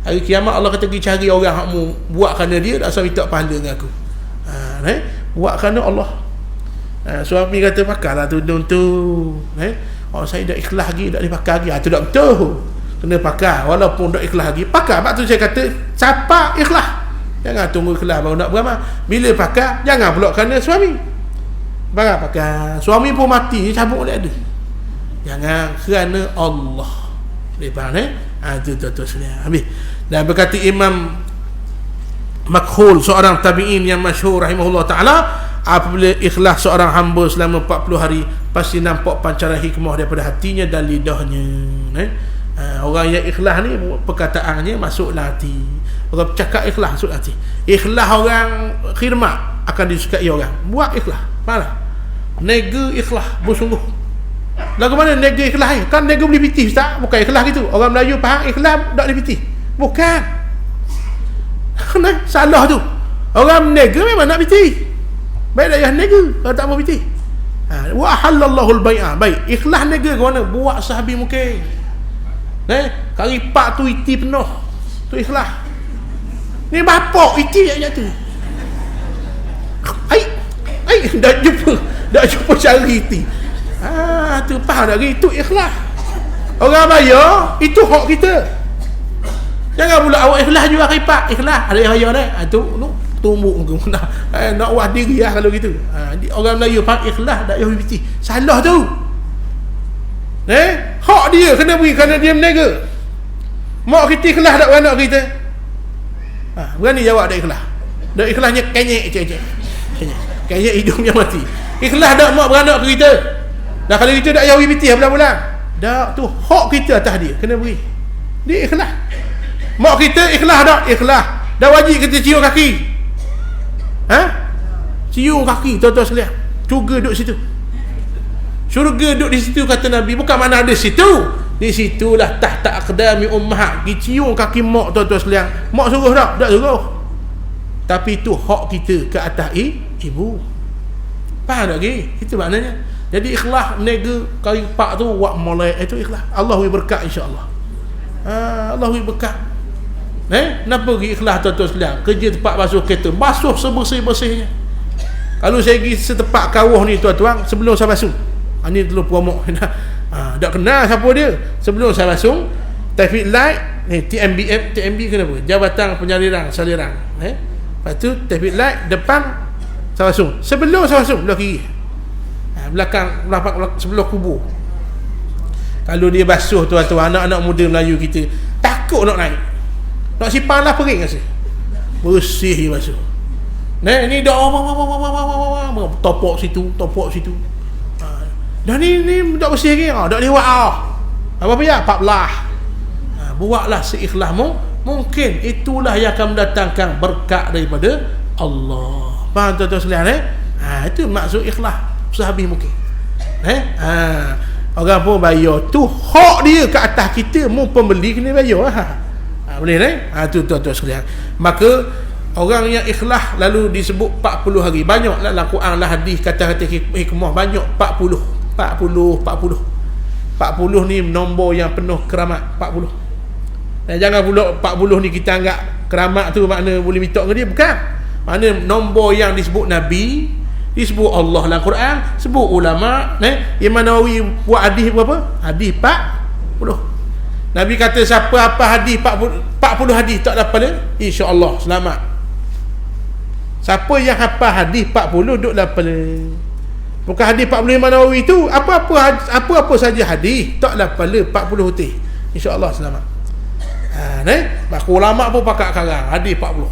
Hari kiamat Allah kata pergi cari orang hak mu buat kerana dia, tak asal minta pahala dengan aku. Buat kerana Allah. Suami kata pakailah tudung tu. Saya dah ikhlas lagi, tak boleh pakai lagi. Tu tak betul. Kena pakai walaupun tak ikhlas lagi. Pakai. Sebab tu saya kata siapa ikhlas. Jangan tunggu ikhlas baru nak beramal. Bila pakai, jangan pula kerana suami. Barang pakai. Suami pun mati, cabut dia ada. Jangan kerana Allah. Dia faham tu sekalian. Habis. Dan berkata Imam Makhul, seorang tabi'in yang masyhur rahimahullah ta'ala, apabila ikhlas seorang hamba selama 40 hari, pasti nampak pancaran hikmah daripada hatinya dan lidahnya. Orang yang ikhlas ni perkataannya masuklah hati. Orang cakap ikhlas masuk hati. Ikhlas orang khidmat akan disukai orang. Buat ikhlas. Malah nega ikhlas bersungguh. Lagu mana nega ikhlas ni? Kan nega boleh pitih ustaz. Bukan ikhlas gitu. Orang Melayu faham ikhlas tak boleh pitih. Bukan. Salah tu. Orang nega memang nak pitih. Baik dah yang nega kalau tak mau pitih. Wa halallahu al-bai'a. Baik, ikhlas nega ke mana? Buat sehabis mungkin. Kali pak tu iti penuh. Tu ikhlas. Ni bapak iti ayat tu. Ai dah jumpa cari iti. Tu faham dah itu ikhlas. Orang bayar itu hak kita. Jangan pula awak ikhlas juga ripak. Ikhlas ada yang bayar dah. Tu tumbuk nak buat diri lah kalau gitu. Orang Melayu faham ikhlas tak payah pitih. Salah tu. Hak dia kena beri kerana dia menega. Mak kita ikhlas tak beranak kita? Berani jawab tak ikhlas? Tak ikhlasnya kenyek je. Kenyek hidungnya mati. Ikhlas tak mak beranak ke kita? Dah kalau kita tak payah pitih bulan-bulan. Tak, tu hak kita atas dia kena beri. Dia ikhlas. Mak kita ikhlas tak? Ikhlas. Dah wajib kita cium kaki. Cium kaki tuan-tuan sekalian. Syurga duduk situ. Syurga duduk di situ kata Nabi. Bukan mana ada situ. Di situlah tahta aqdami ummahat. Cium kaki mak tuan-tuan sekalian. Mak suruh tak? Tak suruh. Tapi itu hak kita ke atas ibu. Faham tak lagi? Itu maknanya. Jadi ikhlas nega kali pak tu buat mulai itu ikhlas. Allah beri berkat insya-Allah. Allah beri berkat. Kenapa pergi ikhlas tuan-tuan sekalian? Kerja tempat basuh kereta, basuh sebersih-bersihnya. Kalau saya pergi setempat kawah ni tuan-tuan, sebelum saya basuh, ni telur promok. Tak kenal siapa dia. Sebelum saya basuh, traffic light ni TMB kenapa? Jabatan Penyaliran Saliran. Lepas tu traffic light depan saya basuh. Sebelum saya basuh belah kiri. Belakang sebelah kubur. Kalau dia basuh tuan-tuan, anak-anak muda Melayu kita takut nak naik. Nak simpan lah pering rasa. Bersih dia basuh. Ni dah topok situ. Dah ni tak bersih lagi. Tak lewat apa ya? 14. Buatlah seikhlasmu. Mungkin itulah yang akan mendatangkan berkat daripada Allah. Faham tuan-tuan sekalian? Itu maksud ikhlas sehabis mungkin. Orang pun bayar tu hak dia ke atas kita. Mu pembeli kena bayar. Boleh tu tuan-tuan sekalian. Maka orang yang ikhlas lalu disebut 40 hari. Banyaklah dalam Quran lah hadis kata-kata hikmah banyak. 40 ni nombor yang penuh keramat. 40. Dan jangan pula 40 ni kita anggap keramat tu makna boleh minta dengan dia. Bukan. Makna nombor yang disebut Nabi, disebut Allah dalam Quran, sebut ulama. Imam Nawawi buat hadis berapa? Hadis 40. Nabi kata siapa apa hadis 40 hadis tak dapat insya-Allah selamat. Siapa yang hafal hadis 40 duk dapat. Bukan hadis 40 Imam Nawawi tu, apa saja hadis tak dapat 40 hutih. Insya-Allah selamat. Maka ulama pun pakat karang hadis 40.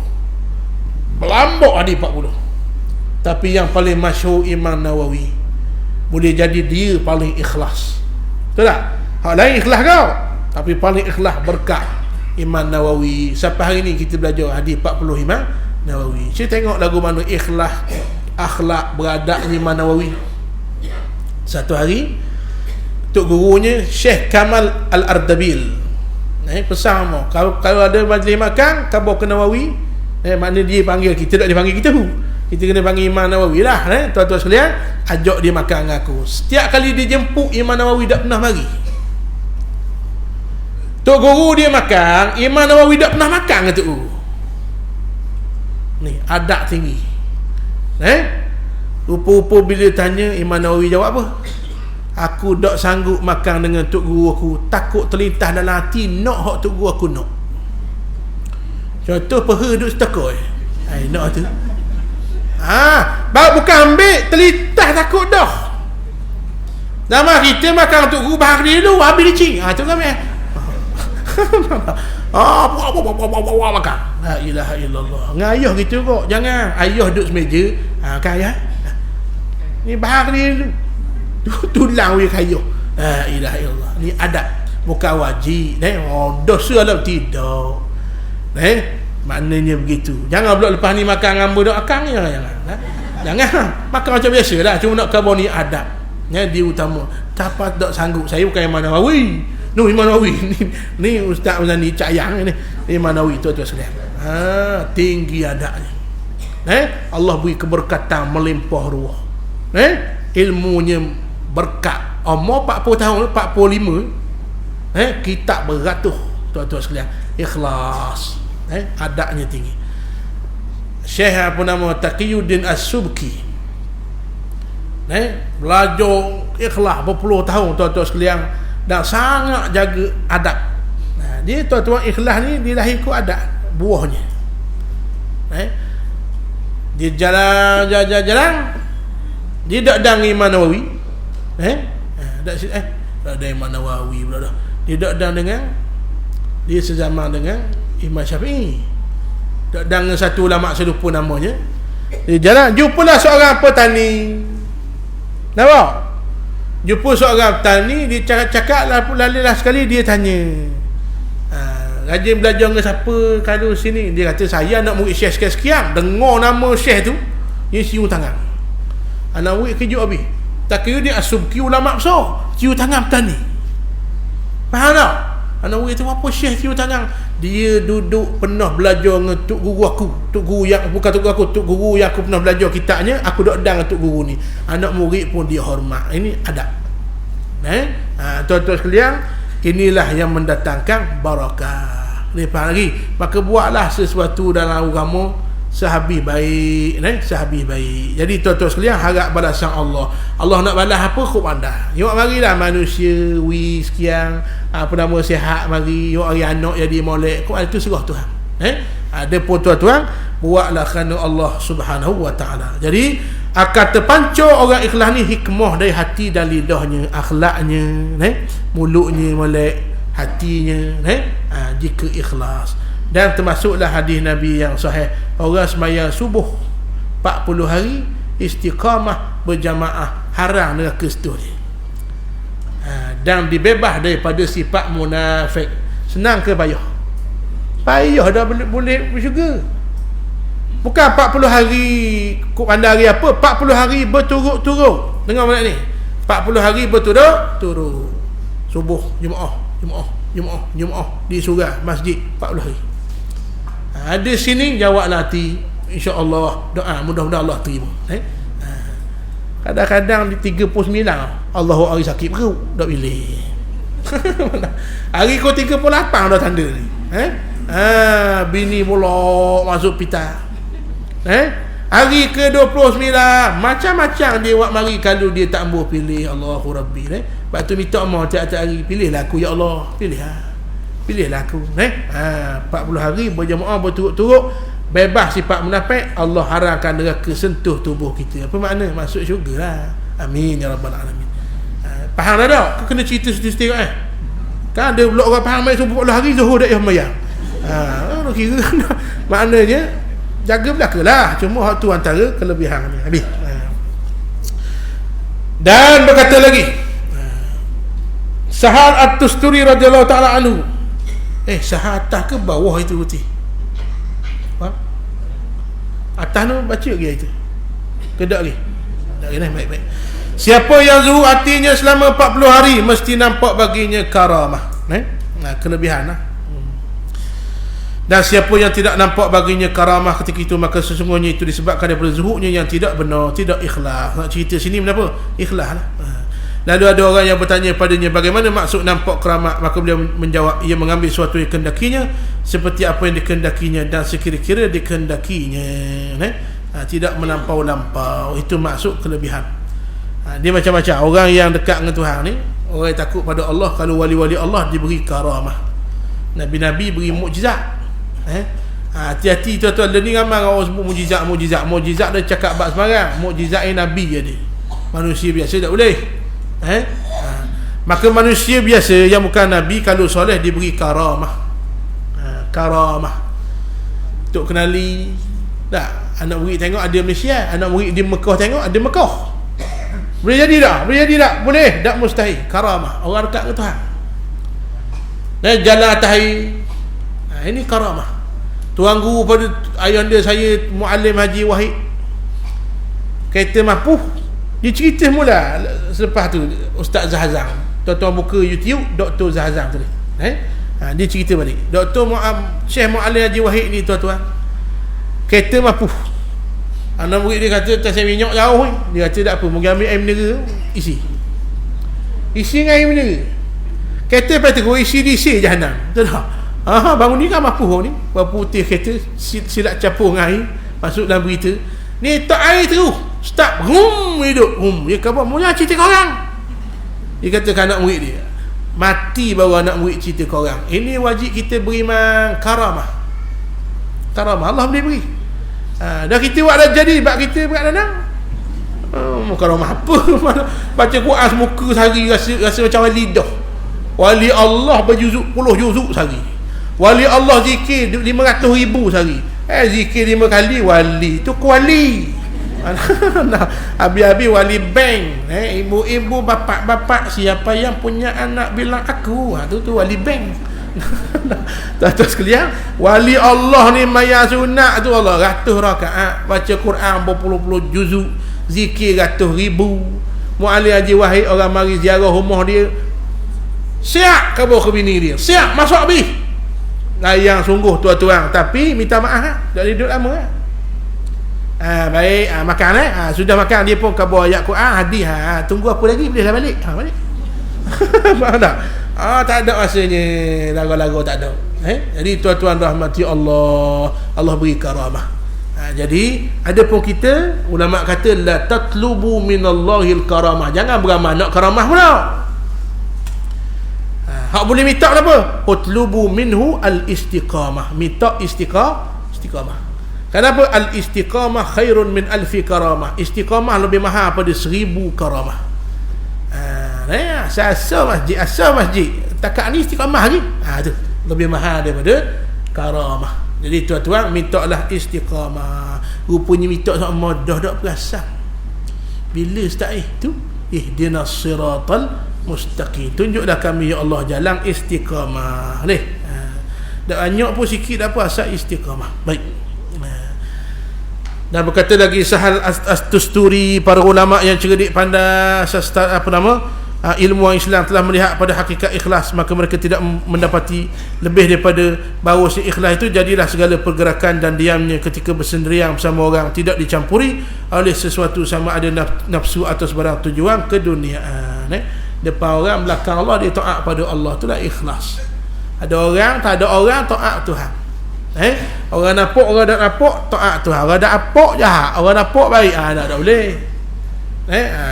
Berlambak hadis 40. Tapi yang paling masyhur Imam Nawawi. Boleh jadi dia paling ikhlas. Betul tak? Hak lain ikhlas kau. Tapi paling ikhlas berkat Imam Nawawi. Sampai hari ni kita belajar hadis 40 Imam Nawawi. Saya tengok lagu mana ikhlas akhlak beradab Imam Nawawi. Satu hari tok gurunya Syekh Kamal Al-Ardabil pesan mau kalau ada majlis makan kau bawa ke Nawawi. Makna dia panggil kita, tak dipanggil kita. Kita kena panggil Imam Nawawi lah. Tuan-tuan sekalian, ajak dia makan dengan aku. Setiap kali dia jemput Imam Nawawi tak pernah mari. Tok Guru dia makan, Imam Nawawi tak pernah makan ke Tok Guru. Ni adab tinggi. Rupa-rupa bila tanya, Imam Nawawi jawab apa? Aku tak sanggup makan dengan Tok Guru aku, takut terlintas dalam hati nak hak Tok Guru aku nak. Contoh peha duduk setekoi. Nak tu. Baru bukan ambil, terlintas takut dah. Zaman kita makan Tok Guru bahar dia dulu, habis licin. Tu kan makan. La ilaha illallah. Dengan ayah gitu kok. Jangan ayah duduk semeja, kan ayah. Ni bahar dia dulu. Tulang we kayuh. La ilaha illallah. Ni adab, bukan wajib. Dosa lah tidak. Maknanya begitu. Jangan pula lepas ni makan ngamba dak akang jangan. Makan macam biasalah, cuma nak khabar ni adab. Dia utama. Tak sanggup. Saya bukan Imam Nawawi. Imam Nawawi ni Ustaz Uzani Cayang ni. Imam Nawawi tu sekalian. Tinggi adabnya. Allah beri keberkatan melimpah ruah. Ilmunya berkat. Umur 40 tahun, 45. Kitab beratus tuan-tuan sekalian. Ikhlas. Adabnya tinggi. Syekh apa nama Taqiyuddin As-Subki. Belajar ikhlas berpuluh tahun tuan-tuan sekalian, dan sangat jaga adab. Dia tuan-tuan ikhlas ni dilahir ku adab buahnya. Dia jalan dia tak dang Imam Nawawi. Tak ada Imam Nawawi pula dah. Dia tak dang dengan, dia sezaman dengan Imam Syafi'i. Tak dang dengan satu ulama serupa namanya. Dia jalan, jumpalah seorang petani. Nampak? Jumpa seorang petani, dia cakap lalu sekali dia tanya, rajin belajar dengan siapa kalau sini? Dia kata, saya nak murid Syekh sekian-sekian. Dengar nama Syekh tu, dia cium tangan. Anak murid kejut habis. Taqiyuddin As-Subki ulama besar, cium tangan petani. Faham tak? Anak murid tu, apa Syekh cium tangan? Dia duduk pernah belajar dengan Tok Guru aku. Tok Guru yang bukan Tok Guru aku, Tok Guru yang aku pernah belajar kitabnya, aku dok dang dengan Tok Guru ni. Anak murid pun dia hormat. Ini adab. Tuan-tuan sekalian, inilah yang mendatangkan barakah. Ni faham lagi. Maka buatlah sesuatu dalam agama sehabis baik, sehabis baik. Jadi tuan-tuan sekalian, harap balasan Allah. Allah nak balas apa, kau pandai. Yuk marilah manusia sekian apa nama sihat mari, yuk hari anak jadi molek. Kau itu serah Tuhan. Ada pun tuan-tuan, buatlah kerana Allah Subhanahu wa taala. Jadi akan terpancur orang ikhlas ni hikmah dari hati dan lidahnya, akhlaknya, mulutnya molek, hatinya, jika ikhlas. Dan termasuklah hadis Nabi yang sahih, orang sembahyang subuh 40 hari istiqamah berjamaah, haram neraka situ dia. Dan dibebas daripada sifat munafik. Senang ke payah? Payah dah boleh bersyukur. Bukan 40 hari kok pandai hari apa, 40 hari berturut-turut. Dengar mana ni? 40 hari berturut-turut. Subuh, Jumaat di surau masjid 40 hari. Ada sini jawablah hati, insya-Allah doa, mudah-mudahan Allah terima. Kadang-kadang di 39 Allahu hari sakit perut dak pilih. Hari ko 38 dah tanda ni. Bini mula masuk pita. Hari ke 29 macam-macam dia buat mari kalau dia tak ambuh pilih Allahu Rabbi. Lepas tu minta Allah tiap-tiap hari, pilihlah aku ya Allah, pilihlah aku. 40 hari berjamaah berturut-turut, bebas sifat munafik. Allah haramkan neraka sentuh tubuh kita. Apa makna? Masuk syurga lah. Amin ya rabbal alamin. Faham dah tak? Kau kena cerita-cerita kan ada pula orang faham mai subuh 40 hari zuhur dak sembahyang. Kira maknanya jaga belakalah. Cuma hak tu antara kelebihan ni. Habis. Dan berkata lagi, Sahal At-Tusturi radhiyallahu taala anhu. Sahal atas ke bawah itu putih? Atas tu baca lagi itu. Kedak lagi. Tak kena baik-baik. Siapa yang zuhur hatinya selama 40 hari mesti nampak baginya karamah. Kelebihan lah. Dan siapa yang tidak nampak baginya karamah ketika itu, maka sesungguhnya itu disebabkan daripada zuhurnya yang tidak benar, tidak ikhlas. Nak cerita sini kenapa? Ikhlas lah. Lalu ada orang yang bertanya padanya, bagaimana maksud nampak keramat? Maka beliau menjawab, ia mengambil sesuatu yang dikehendakinya seperti apa yang dikehendakinya dan sekira-kira dikehendakinya, tidak melampau-lampau. Itu maksud kelebihan. Dia macam-macam. Orang yang dekat dengan Tuhan ni, orang yang takut pada Allah, kalau wali-wali Allah diberi karamah, Nabi-Nabi beri mukjizat. Hati-hati tuan-tuan, dia ni ramai orang sebut mukjizat dia cakap bab sembarang. Mukjizat Nabi je dia, manusia biasa tak boleh. Maka manusia biasa yang bukan Nabi kalau soleh diberi karamah. Karamah untuk kenali tak, anak murid tengok ada Malaysia, anak murid di Mekah tengok ada Mekah. Boleh jadi tak? Boleh, tak mustahil. Karamah, orang dekat ke Tuhan. Jalan atas air, ini karamah. Tuan guru pada ayahanda saya, Muallim Haji Wahid, kereta mampu, dia cerita mula selepas tu Ustaz Zahazam. Tuan-tuan buka YouTube Dr. Zahazam tu dia cerita balik. Syekh Muallim Haji Wahid ni tuan-tuan, kereta mampu. Anak murid dia kata, tak saya minyak jauh ni. Dia kata tak apa, mungkin ambil air mineral, isi dengan air mineral. Kereta lepas tu isi DC Jahanam. Betul tak? Bangun ni kan mampu ni, berapa putih kereta, silap capur dengan air, masuk dalam berita ni, tak air terus start, hidup. Dia kata, mula cerita korang. Dia kata ke anak murid dia, mati baru anak murid cerita korang. Ini wajib kita beri karamah. Allah boleh beri. Dah kita buat dah jadi, bab kita berat danang. Karamah apa? Baca Quran semuka sehari rasa macam wali dah. Wali Allah berjuzuk 10 juzuk sehari. Wali Allah zikir 500,000 sehari. Zikir 5 kali wali. Tu kuali. Habis-habis wali bank. Ibu-ibu, bapak-bapak, siapa yang punya anak bilang aku. Tu wali bank. Tuan-tuan sekalian, wali Allah ni maya sunat tu Allah ratus rakaat, baca Quran berpuluh-puluh juzuk, zikir ratus ribu. Muallim Haji Wahid orang mari ziarah rumah dia, siap kabur ke bini dia, siap masuk habis. Layang sungguh tuan-tuan, tapi minta maaf tak duduk lama. Baik, makan sudah makan, dia pun kabur ayat Quran hadis. Tunggu apa lagi, bolehlah balik. Balik. Faham tak? Tak ada rasanya lagu-lagu, tak ada. Jadi tuan-tuan rahmati Allah, Allah beri karamah. Jadi ada pun kita, ulama kata la tatlubu minallahil karamah, jangan beramal nak karamah pula. Hak boleh minta apa? Utlubu minhu al-istiqamah, minta istiqamah. Kenapa? Al-istiqamah khairun min alfi karamah. Istiqamah lebih mahal pada 1000 karamah. Asal masjid takat ni istiqamah lagi, tu lebih mahal daripada karamah. Jadi tuan-tuan, mintalah istiqamah. Rupanya minta sama dah tak perasan. Bila start tu ihdinas siratal mustaqim, tunjuklah kami ya Allah jalan istiqamah ni. Dak banyak pun sikit dak apa, asal istiqamah. Baik. Dan berkata lagi Sahal As-Tusturi, para ulama yang cerdik pandai ilmu Islam telah melihat pada hakikat ikhlas, maka mereka tidak mendapati lebih daripada bahawa si ikhlas itu jadilah segala pergerakan dan diamnya ketika bersendirian bersama orang, tidak dicampuri oleh sesuatu sama ada nafsu atau sebarang tujuan keduniaan. Depan orang, belakang Allah, dia taat pada Allah, itulah ikhlas. Ada orang, tak ada orang, taat Tuhan. Orang nampak, orang tak nampak, taat Tuhan. Orang tak nampak jahat, orang nampak baik, tak boleh.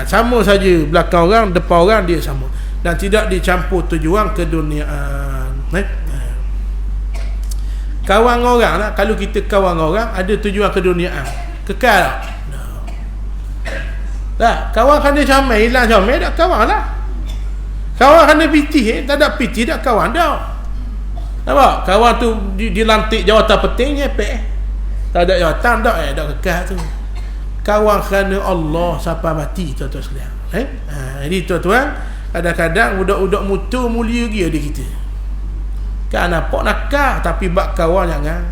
Sama saja, belakang orang, depan orang, dia sama, dan tidak dicampur tujuan keduniaan. Kawan orang lah, kalau kita kawan orang ada tujuan keduniaan, kekal tak? Tak, kawan kan dia comel, hilang comel, tak kawan lah. Kawan kan dia piti, tak ada piti, tak kawan dah. Nampak? Kawan tu dilantik jawatan penting, nyepek. Tak ada jawatan, tak kekal tu. Kawan kerana Allah sampai mati, tuan-tuan sekalian. Jadi tuan-tuan, kadang-kadang budak-budak mutu mulia dia di kita. Kan nampak nakal, tapi bak kawan jangan.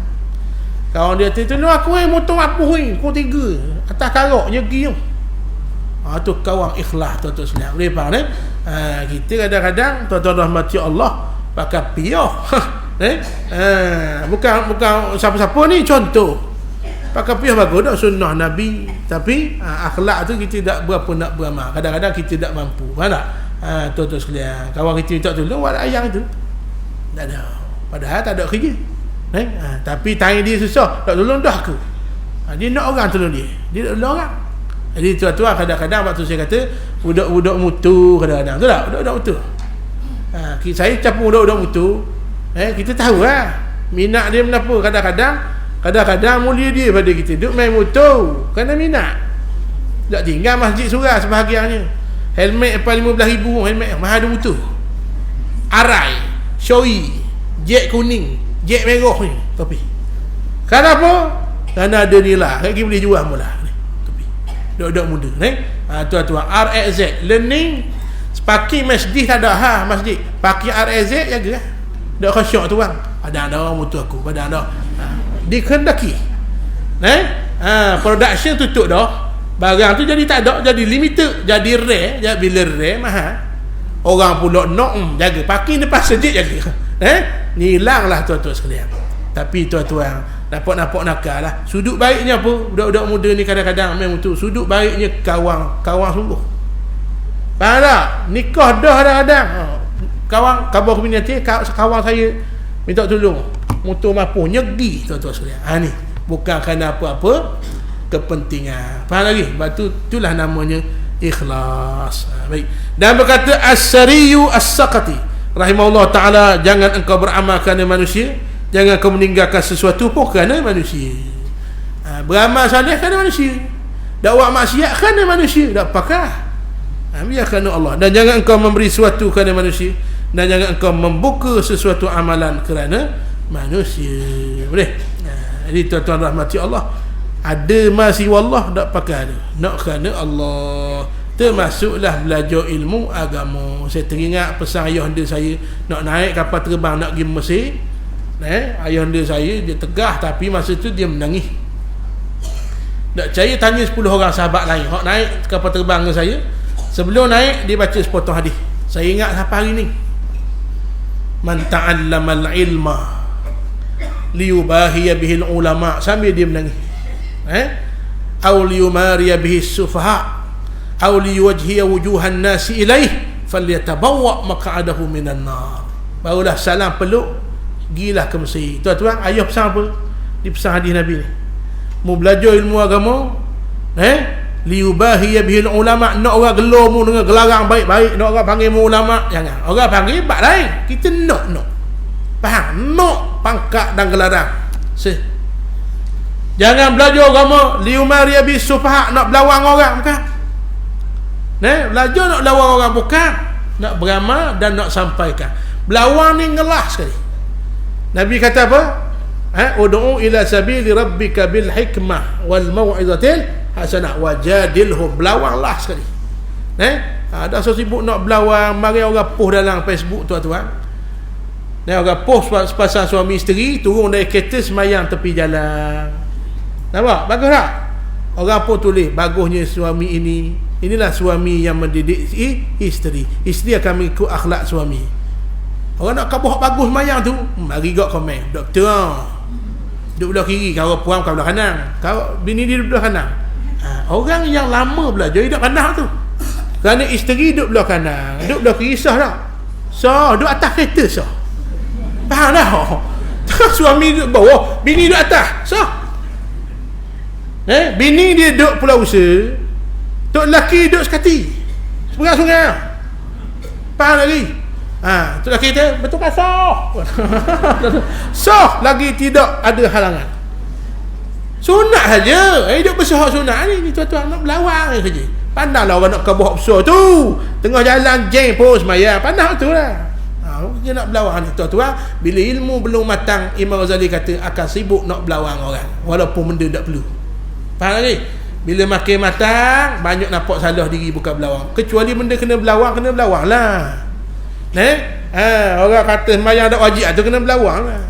Kawan dia tu aku motor apa kau tiga atas karok nyegi tu. Tu kawan ikhlas, tuan-tuan sekalian. Boleh faham kita kadang-kadang tuan-tuan rahmati Allah pakai piah. Bukan siapa-siapa ni, contoh. pakai piah bagus dah sunnah Nabi, tapi akhlak tu kita tak berapa nak beramal. Kadang-kadang kita tak mampu. Faham tak? Tuan-tuan sekalian, kawan kita minta tolong buat ayang tu. Tak ada. Padahal tak ada kerja. Tapi tanya dia susah, tak tolong dah aku. Dia nak orang tolong dia. Dia nak tolong orang. Jadi tuan-tuan kadang-kadang waktu saya kata budak-budak mutu kadang-kadang. Betul tak? Budak-budak mutu. Saya capur budak-budak mutu. Kita tahu lah minat dia kenapa. Kadang-kadang mulia dia pada kita duk main motor kerana minat. Tak tinggal masjid surah sebahagiannya. Helmet apa 15,000 helmet mahal ada motor. Arai, Shoei, jet kuning, jet merah ni topi. Kenapa? Kerana ada nilai. Lagi boleh jual mula ni topi. Duk-duk muda ni. Tuan-tuan RXZ learning parking masjid tak ada masjid. Parking RXZ jaga lah. Dak khasyuk tu bang. Ada motor aku, ada. Dikendaki. Production tutup dah. Barang tu jadi tak ada, jadi limited, jadi rare, jadi bila rare mahal. Orang pula nak jaga parking depan masjid jaga. Hilanglah tuan-tuan sekalian. Tapi tuan-tuan nampak nakal lah. Sudut baiknya apa? Budak-budak muda ni kadang-kadang main motor. Sudut baiknya kawan sungguh. Faham tak? Nikah dah kadang-kadang. Kawan khabar community kawan saya minta tolong motor mampu nyegi tuan-tuan sekalian. Ni bukan kerana apa-apa kepentingan. Faham lagi? Batu itulah namanya ikhlas. Baik. Dan berkata As-Sariyu As-Saqati rahimahullah taala, jangan engkau beramal kerana manusia, jangan kau meninggalkan sesuatu pun kerana manusia. Beramal salih kerana manusia, dakwah maksiat kerana manusia, tak pakar. Biar kerana Allah. Dan jangan engkau memberi sesuatu kerana manusia, dan jangan engkau membuka sesuatu amalan kerana manusia. Boleh? Jadi tuan-tuan rahmati Allah, ada masih wallah tak pakai ada. Nak kerana Allah. Termasuklah belajar ilmu agama. Saya teringat pesan ayahanda saya nak naik kapal terbang nak pergi Mesir. Ayahanda saya dia tegah, tapi masa tu dia menangis. Tak percaya tanya 10 orang sahabat lain hak naik kapal terbang dengan saya. Sebelum naik dia baca sepotong hadis. Saya ingat sampai hari ni. Man ta'allamal ilma liyubahiya bihil ulama, sambil dia menangis. Aw liyumariya bihis sufaha aw liyuwajhiya wujuhan nasi ilaih falyatabawwa maq'adahu minan nar. Barulah salam peluk, gilah ke Mesir. Tuan-tuan, ayah pesan apa? Di pesan hadis Nabi ni. Mau belajar ilmu agama, liyubahiya bihil ulama, nak orang gelar mu dengan gelarang baik-baik, nak orang panggil mu ulama, jangan. Orang panggil bab lain. Kita nak. Faham? Nak pangkat dan gelarang. Jangan belajar agama liyumariya bis sufaha, nak belawang orang, bukan. Belajar nak belawang orang, bukan. Nak beramal dan nak sampaikan. Belawang ni ngelah sekali. Nabi kata apa? Ud'u ila sabili rabbika bil hikmah wal mau'izatil hasanah wajadilhum. Belawanglah sekali. Ada so sibuk nak belawang, mari orang post dalam Facebook tuan-tuan. Orang post pasal suami isteri turun dari kereta semayang tepi jalan. Nampak? Bagus tak? Orang pun tulis bagusnya suami ini. Inilah suami yang mendidik isteri. Isteri akan mengikut akhlak suami. Orang nak kabuh bagus semayang tu, mari gak komen. Doktor duduk belah kiri, kau puan kau belah kanan, kau bini dia duduk belah kanan. Orang yang lama belajar duduk kanan tu. Kerana isteri duduk belah kanan, duduk belah kiri sah tak? Sah, duduk atas kereta sah. Faham dah? Suami duduk bawah, bini duduk atas sah. Bini dia duduk pulau usaha, tok lelaki duduk sekati sungai-sungai. Faham lagi? Tu lelaki kata betul kan sah. Sah lagi tidak ada halangan. Sunat saja. Hidup besar sunat ni tuan-tuan, nak belawang saja. Pandanglah orang nak kabuh besar tu, tengah jalan jeng pun semayang, pandang tu lah. Dia nak belawang ni tuan-tuan. Bila ilmu belum matang, Imam Ghazali kata akan sibuk nak belawang orang, walaupun benda tak perlu. Faham lagi? Bila makin matang, banyak nampak salah diri bukan belawang. Kecuali benda kena belawang lah. Orang kata semayang tak wajib tu kena belawang lah.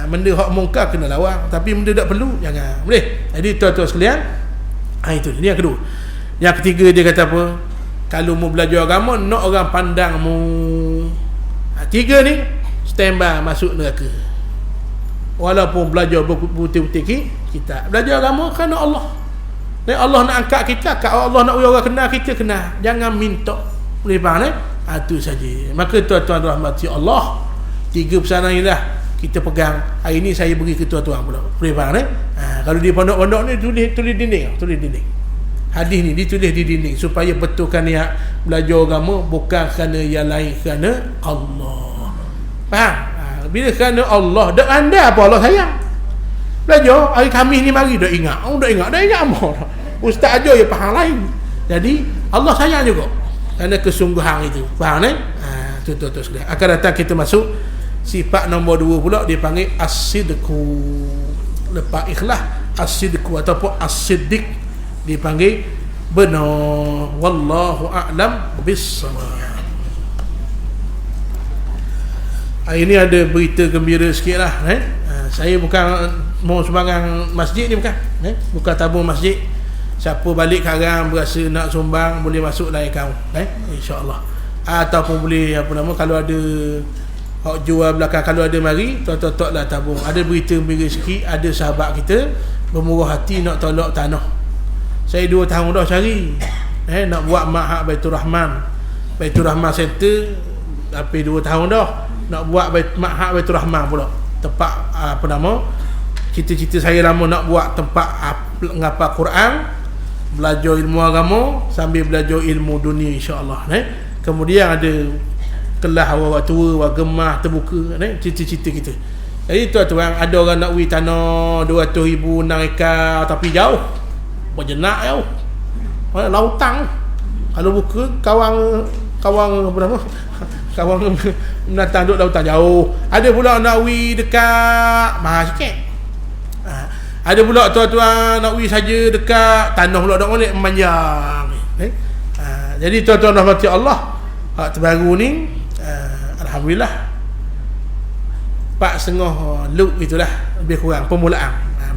Benda hak mungkar kena lawang, tapi benda tak perlu jangan. Boleh? Jadi tuan-tuan sekalian, itu dia yang kedua. Yang ketiga dia kata apa? Kalau mu belajar agama, nak orang pandang mu. Tiga ni standby masuk neraka. walaupun belajar berputih-putih kita belajar agama kerana Allah. Dan Allah nak angkat kita, Allah nak orang kenal kita, kenal. Jangan minta. Boleh faham itu saja. Maka tuan-tuan rahmati Allah, 3 pesanan inilah kita pegang. Hari ini saya beri ke tuan-tuan pula. Boleh faham kalau di pondok-pondok ni tulis dinding. Hadis ni ditulis di dinding supaya betulkan niat belajar agama bukan kerana yang lain, kerana Allah. Faham? Bila kerana Allah, dak anda apa Allah sayang. Belajar hari Khamis ni mari dak ingat apa. Ustaz aja ya faham lain. Jadi Allah sayang juga kerana kesungguhan itu. Faham tu sekalian. Akan datang kita masuk sifat nombor 2 pula, dia panggil as-sidqu. Lepas ikhlas, as-sidqu ataupun as-siddiq dipanggil benar. Wallahu a'lam bis-shawab. Hari ni ada berita gembira sikit lah. Saya bukan mau sumbangan masjid ni, bukan tabung masjid. Siapa balik sekarang berasa nak sumbang, boleh masuk lain akaun, insya-Allah. Ataupun boleh kalau ada hak jual belakang, kalau ada mari tok lah tabung. Ada berita gembira sikit, ada sahabat kita bermurah hati nak tolak tanah. Saya 2 tahun dah cari nak buat Ma'had Baitur Rahman Center. Tapi 2 tahun dah nak buat Ma'had Baitur Rahman pula. Tempat cita-cita saya lama nak buat tempat ngapal Quran, belajar ilmu agama sambil belajar ilmu dunia, insya-Allah. Kemudian ada kelas awak tua, awak gemah terbuka, cita-cita kita. Jadi tuan-tuan, ada orang nak beli tanah 200,000 6 ekar tapi jauh. Berjenak jauh. Lautan. Kalau buka kawang menatang duduk lautan jauh. Ada pula nak beli dekat mahal sikit. Ada pula tuan-tuan nak beli saja dekat tanah pula dak molek memanjang. Jadi tuan-tuan rahmati Allah, hak terbaru ni alhamdulillah 4.5 loop itulah lebih kurang permulaan.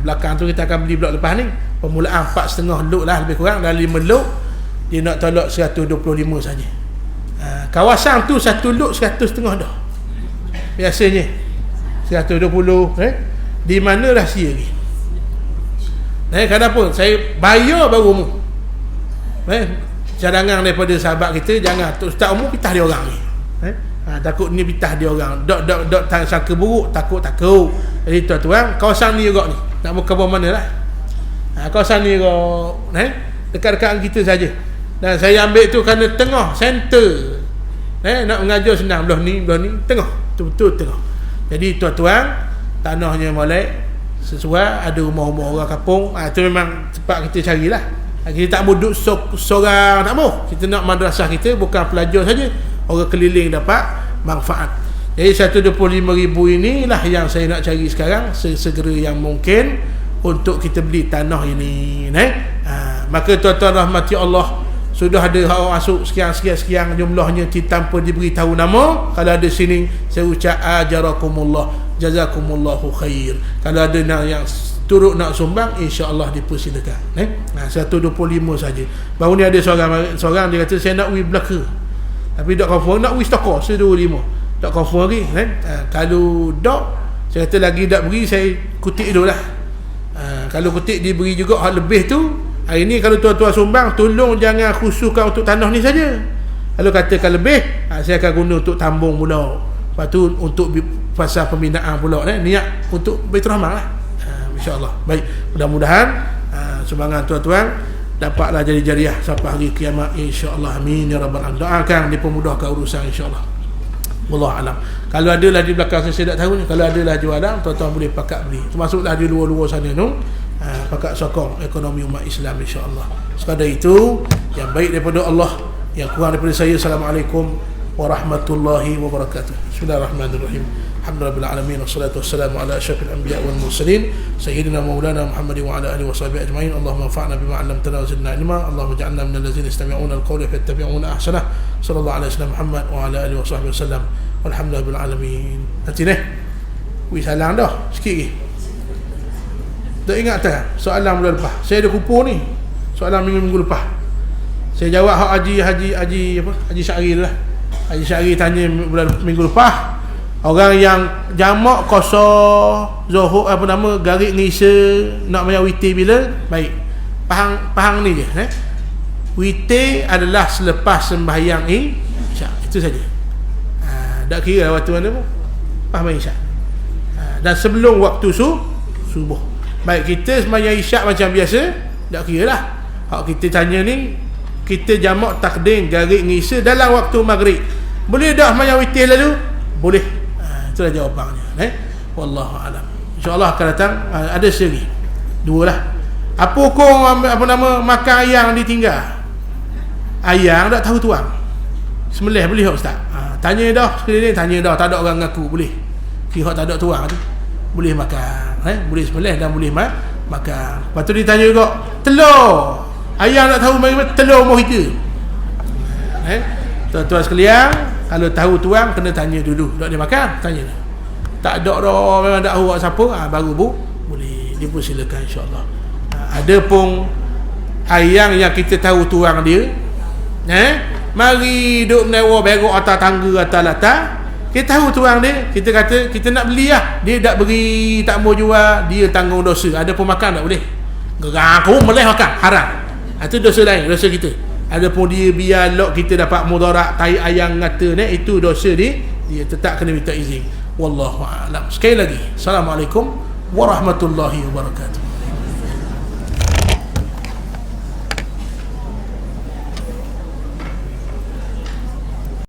Belakang tu kita akan beli blok lepas ni. Permulaan 4.5 loop lah lebih kurang. Dari 5 loop dia nak tolak 125 saja. Kawasan tu 1 loop 100.5 dah. Biasanya 120 di mana rahsia lagi. Kenapa? Saya bayar baru umur. Cadangan daripada sahabat kita, jangan Ustaz umur pitah dia orang ni. Takut ni pitah dia orang. Dok sangka buruk, takut. Jadi tuan-tuan, kawasan ni juga ni. Nak buka bawah mana lah. Kawasan ni juga dekat-dekat kita saja. Dan saya ambil tu kerana tengah center. Nak mengajar senang, belah ni tengah. Betul tengah. Jadi tuan-tuan, tanahnya molek sesuai, ada rumah-rumah orang kampung. Itu memang tempat kita carilah. Kita tak mau duduk seorang, tak mau. Kita nak madrasah kita bukan pelajar saja, orang keliling dapat manfaat. Jadi 125,000 inilah yang saya nak cari sekarang, sesegera yang mungkin untuk kita beli tanah ini. Maka tuan-tuan rahmati Allah, sudah ada orang masuk sekian jumlahnya tanpa diberitahu nama. Kalau ada sini, saya ucap ajarakumullah, jazakumullahu khair. Kalau ada yang turut nak sumbang, insya-Allah dipersilakan. 125 saja. Baru ni ada seorang dia kata saya nak wui belaka. Tapi tak confirm nak wui stokor 125. Tak confirm lagi, kalau tak, saya kata lagi tak beri, saya kutip dululah. Kalau kutip diberi juga hal lebih tu, hari ni kalau tuan-tuan sumbang, tolong jangan khususkan untuk tanah ni saja. Kalau katakan lebih, saya akan guna untuk tambung pula. Lepas tu untuk pasal pembinaan pula, niat untuk Baitur Rahman lah. InsyaAllah. Baik, mudah-mudahan sumbangan tuan-tuan dapatlah jadi jariah sampai hari kiamat, insyaAllah. Amin ya rabbal alamin. Doakan dipermudahkan urusan, insyaAllah. Wallahu alam. Kalau adalah di belakang saya tak tahu ni, kalau adalah jualan, tuan-tuan boleh pakat beli. Termasuklah di luar-luar sana tu, pakat sokong ekonomi umat Islam, insyaAllah. Sekadar itu, yang baik daripada Allah, yang kurang daripada saya. Assalamualaikum warahmatullahi wabarakatuh. Bismillahirrahmanirrahim. Alhamdulillah alamin, wassalatu wassalamu ala asyrafil anbiya wal mursalin sayyidina maulana Muhammad wa ala alihi washabihi ajmain. Allahumma anfa'na bima 'allamtana wa zidna ilma. Allahumma ij'alna minal ladzina yastami'una al-qawla fayattabi'una ahsanah. Sallallahu alaihi wasallam Muhammad wa ala alihi washabihi wasallam. Walhamdulillah alamin. Nanti wih salam dah sikit lagi. Tak ingat tak soalan bulan lepas? Saya ada kupon ni. Soalan minggu lepas. Saya jawab hak Haji Syahri lah. Haji Syahri tanya bulan minggu lepas. Orang yang jamak qasar zuhur garik ngisa nak maya witir bila baik. Faham ni je witir adalah selepas sembahyang isyak, itu saja. Tak kira waktu mana pun faham isyak. Dan sebelum waktu subuh. Baik, kita sembahyang isyak macam biasa, tak kira lah. Hak kita tanya ni, kita jamak takdim garik ngisa dalam waktu maghrib, boleh dah sembahyang witir lalu? Boleh. Itulah jawapannya. Wallahu alam. InsyaAllah akan datang ada seri dua lah. Apa hukum makan ayam ditinggal? Ayam tak tahu tuang, sembelih boleh tak ustaz? Tanya dah sekali ni, tanya dah, tak ada orang ngaku boleh. Kira tak ada tuang tu boleh makan, boleh sembelih dan boleh makan. Lepas tu ditanya juga telur, ayam tak tahu bagaimana telur mau kita. Tuan-tuan sekalian, kalau tahu tuang kena tanya dulu, tak dia makan, tanya dah. Tak ada dah memang tak tahu siapa, baru boleh dipersilakan insya-Allah. Ada pun ayam yang kita tahu tuang dia, mari duk menewa berok atas tangga atas latar, kita tahu tuang dia, kita kata kita nak beli lah, dia tak beri, tak mau jual, dia tanggung dosa. Ada pun makan tak boleh, gerang aku boleh makan, haram. Itu dosa lain, dosa kita. Ada pun dia biar lok kita dapat mudarat tai ayam ngata ni, itu dosa dia tetap kena minta izin. Wallahu a'lam. Sekali lagi, Assalamualaikum warahmatullahi wabarakatuh.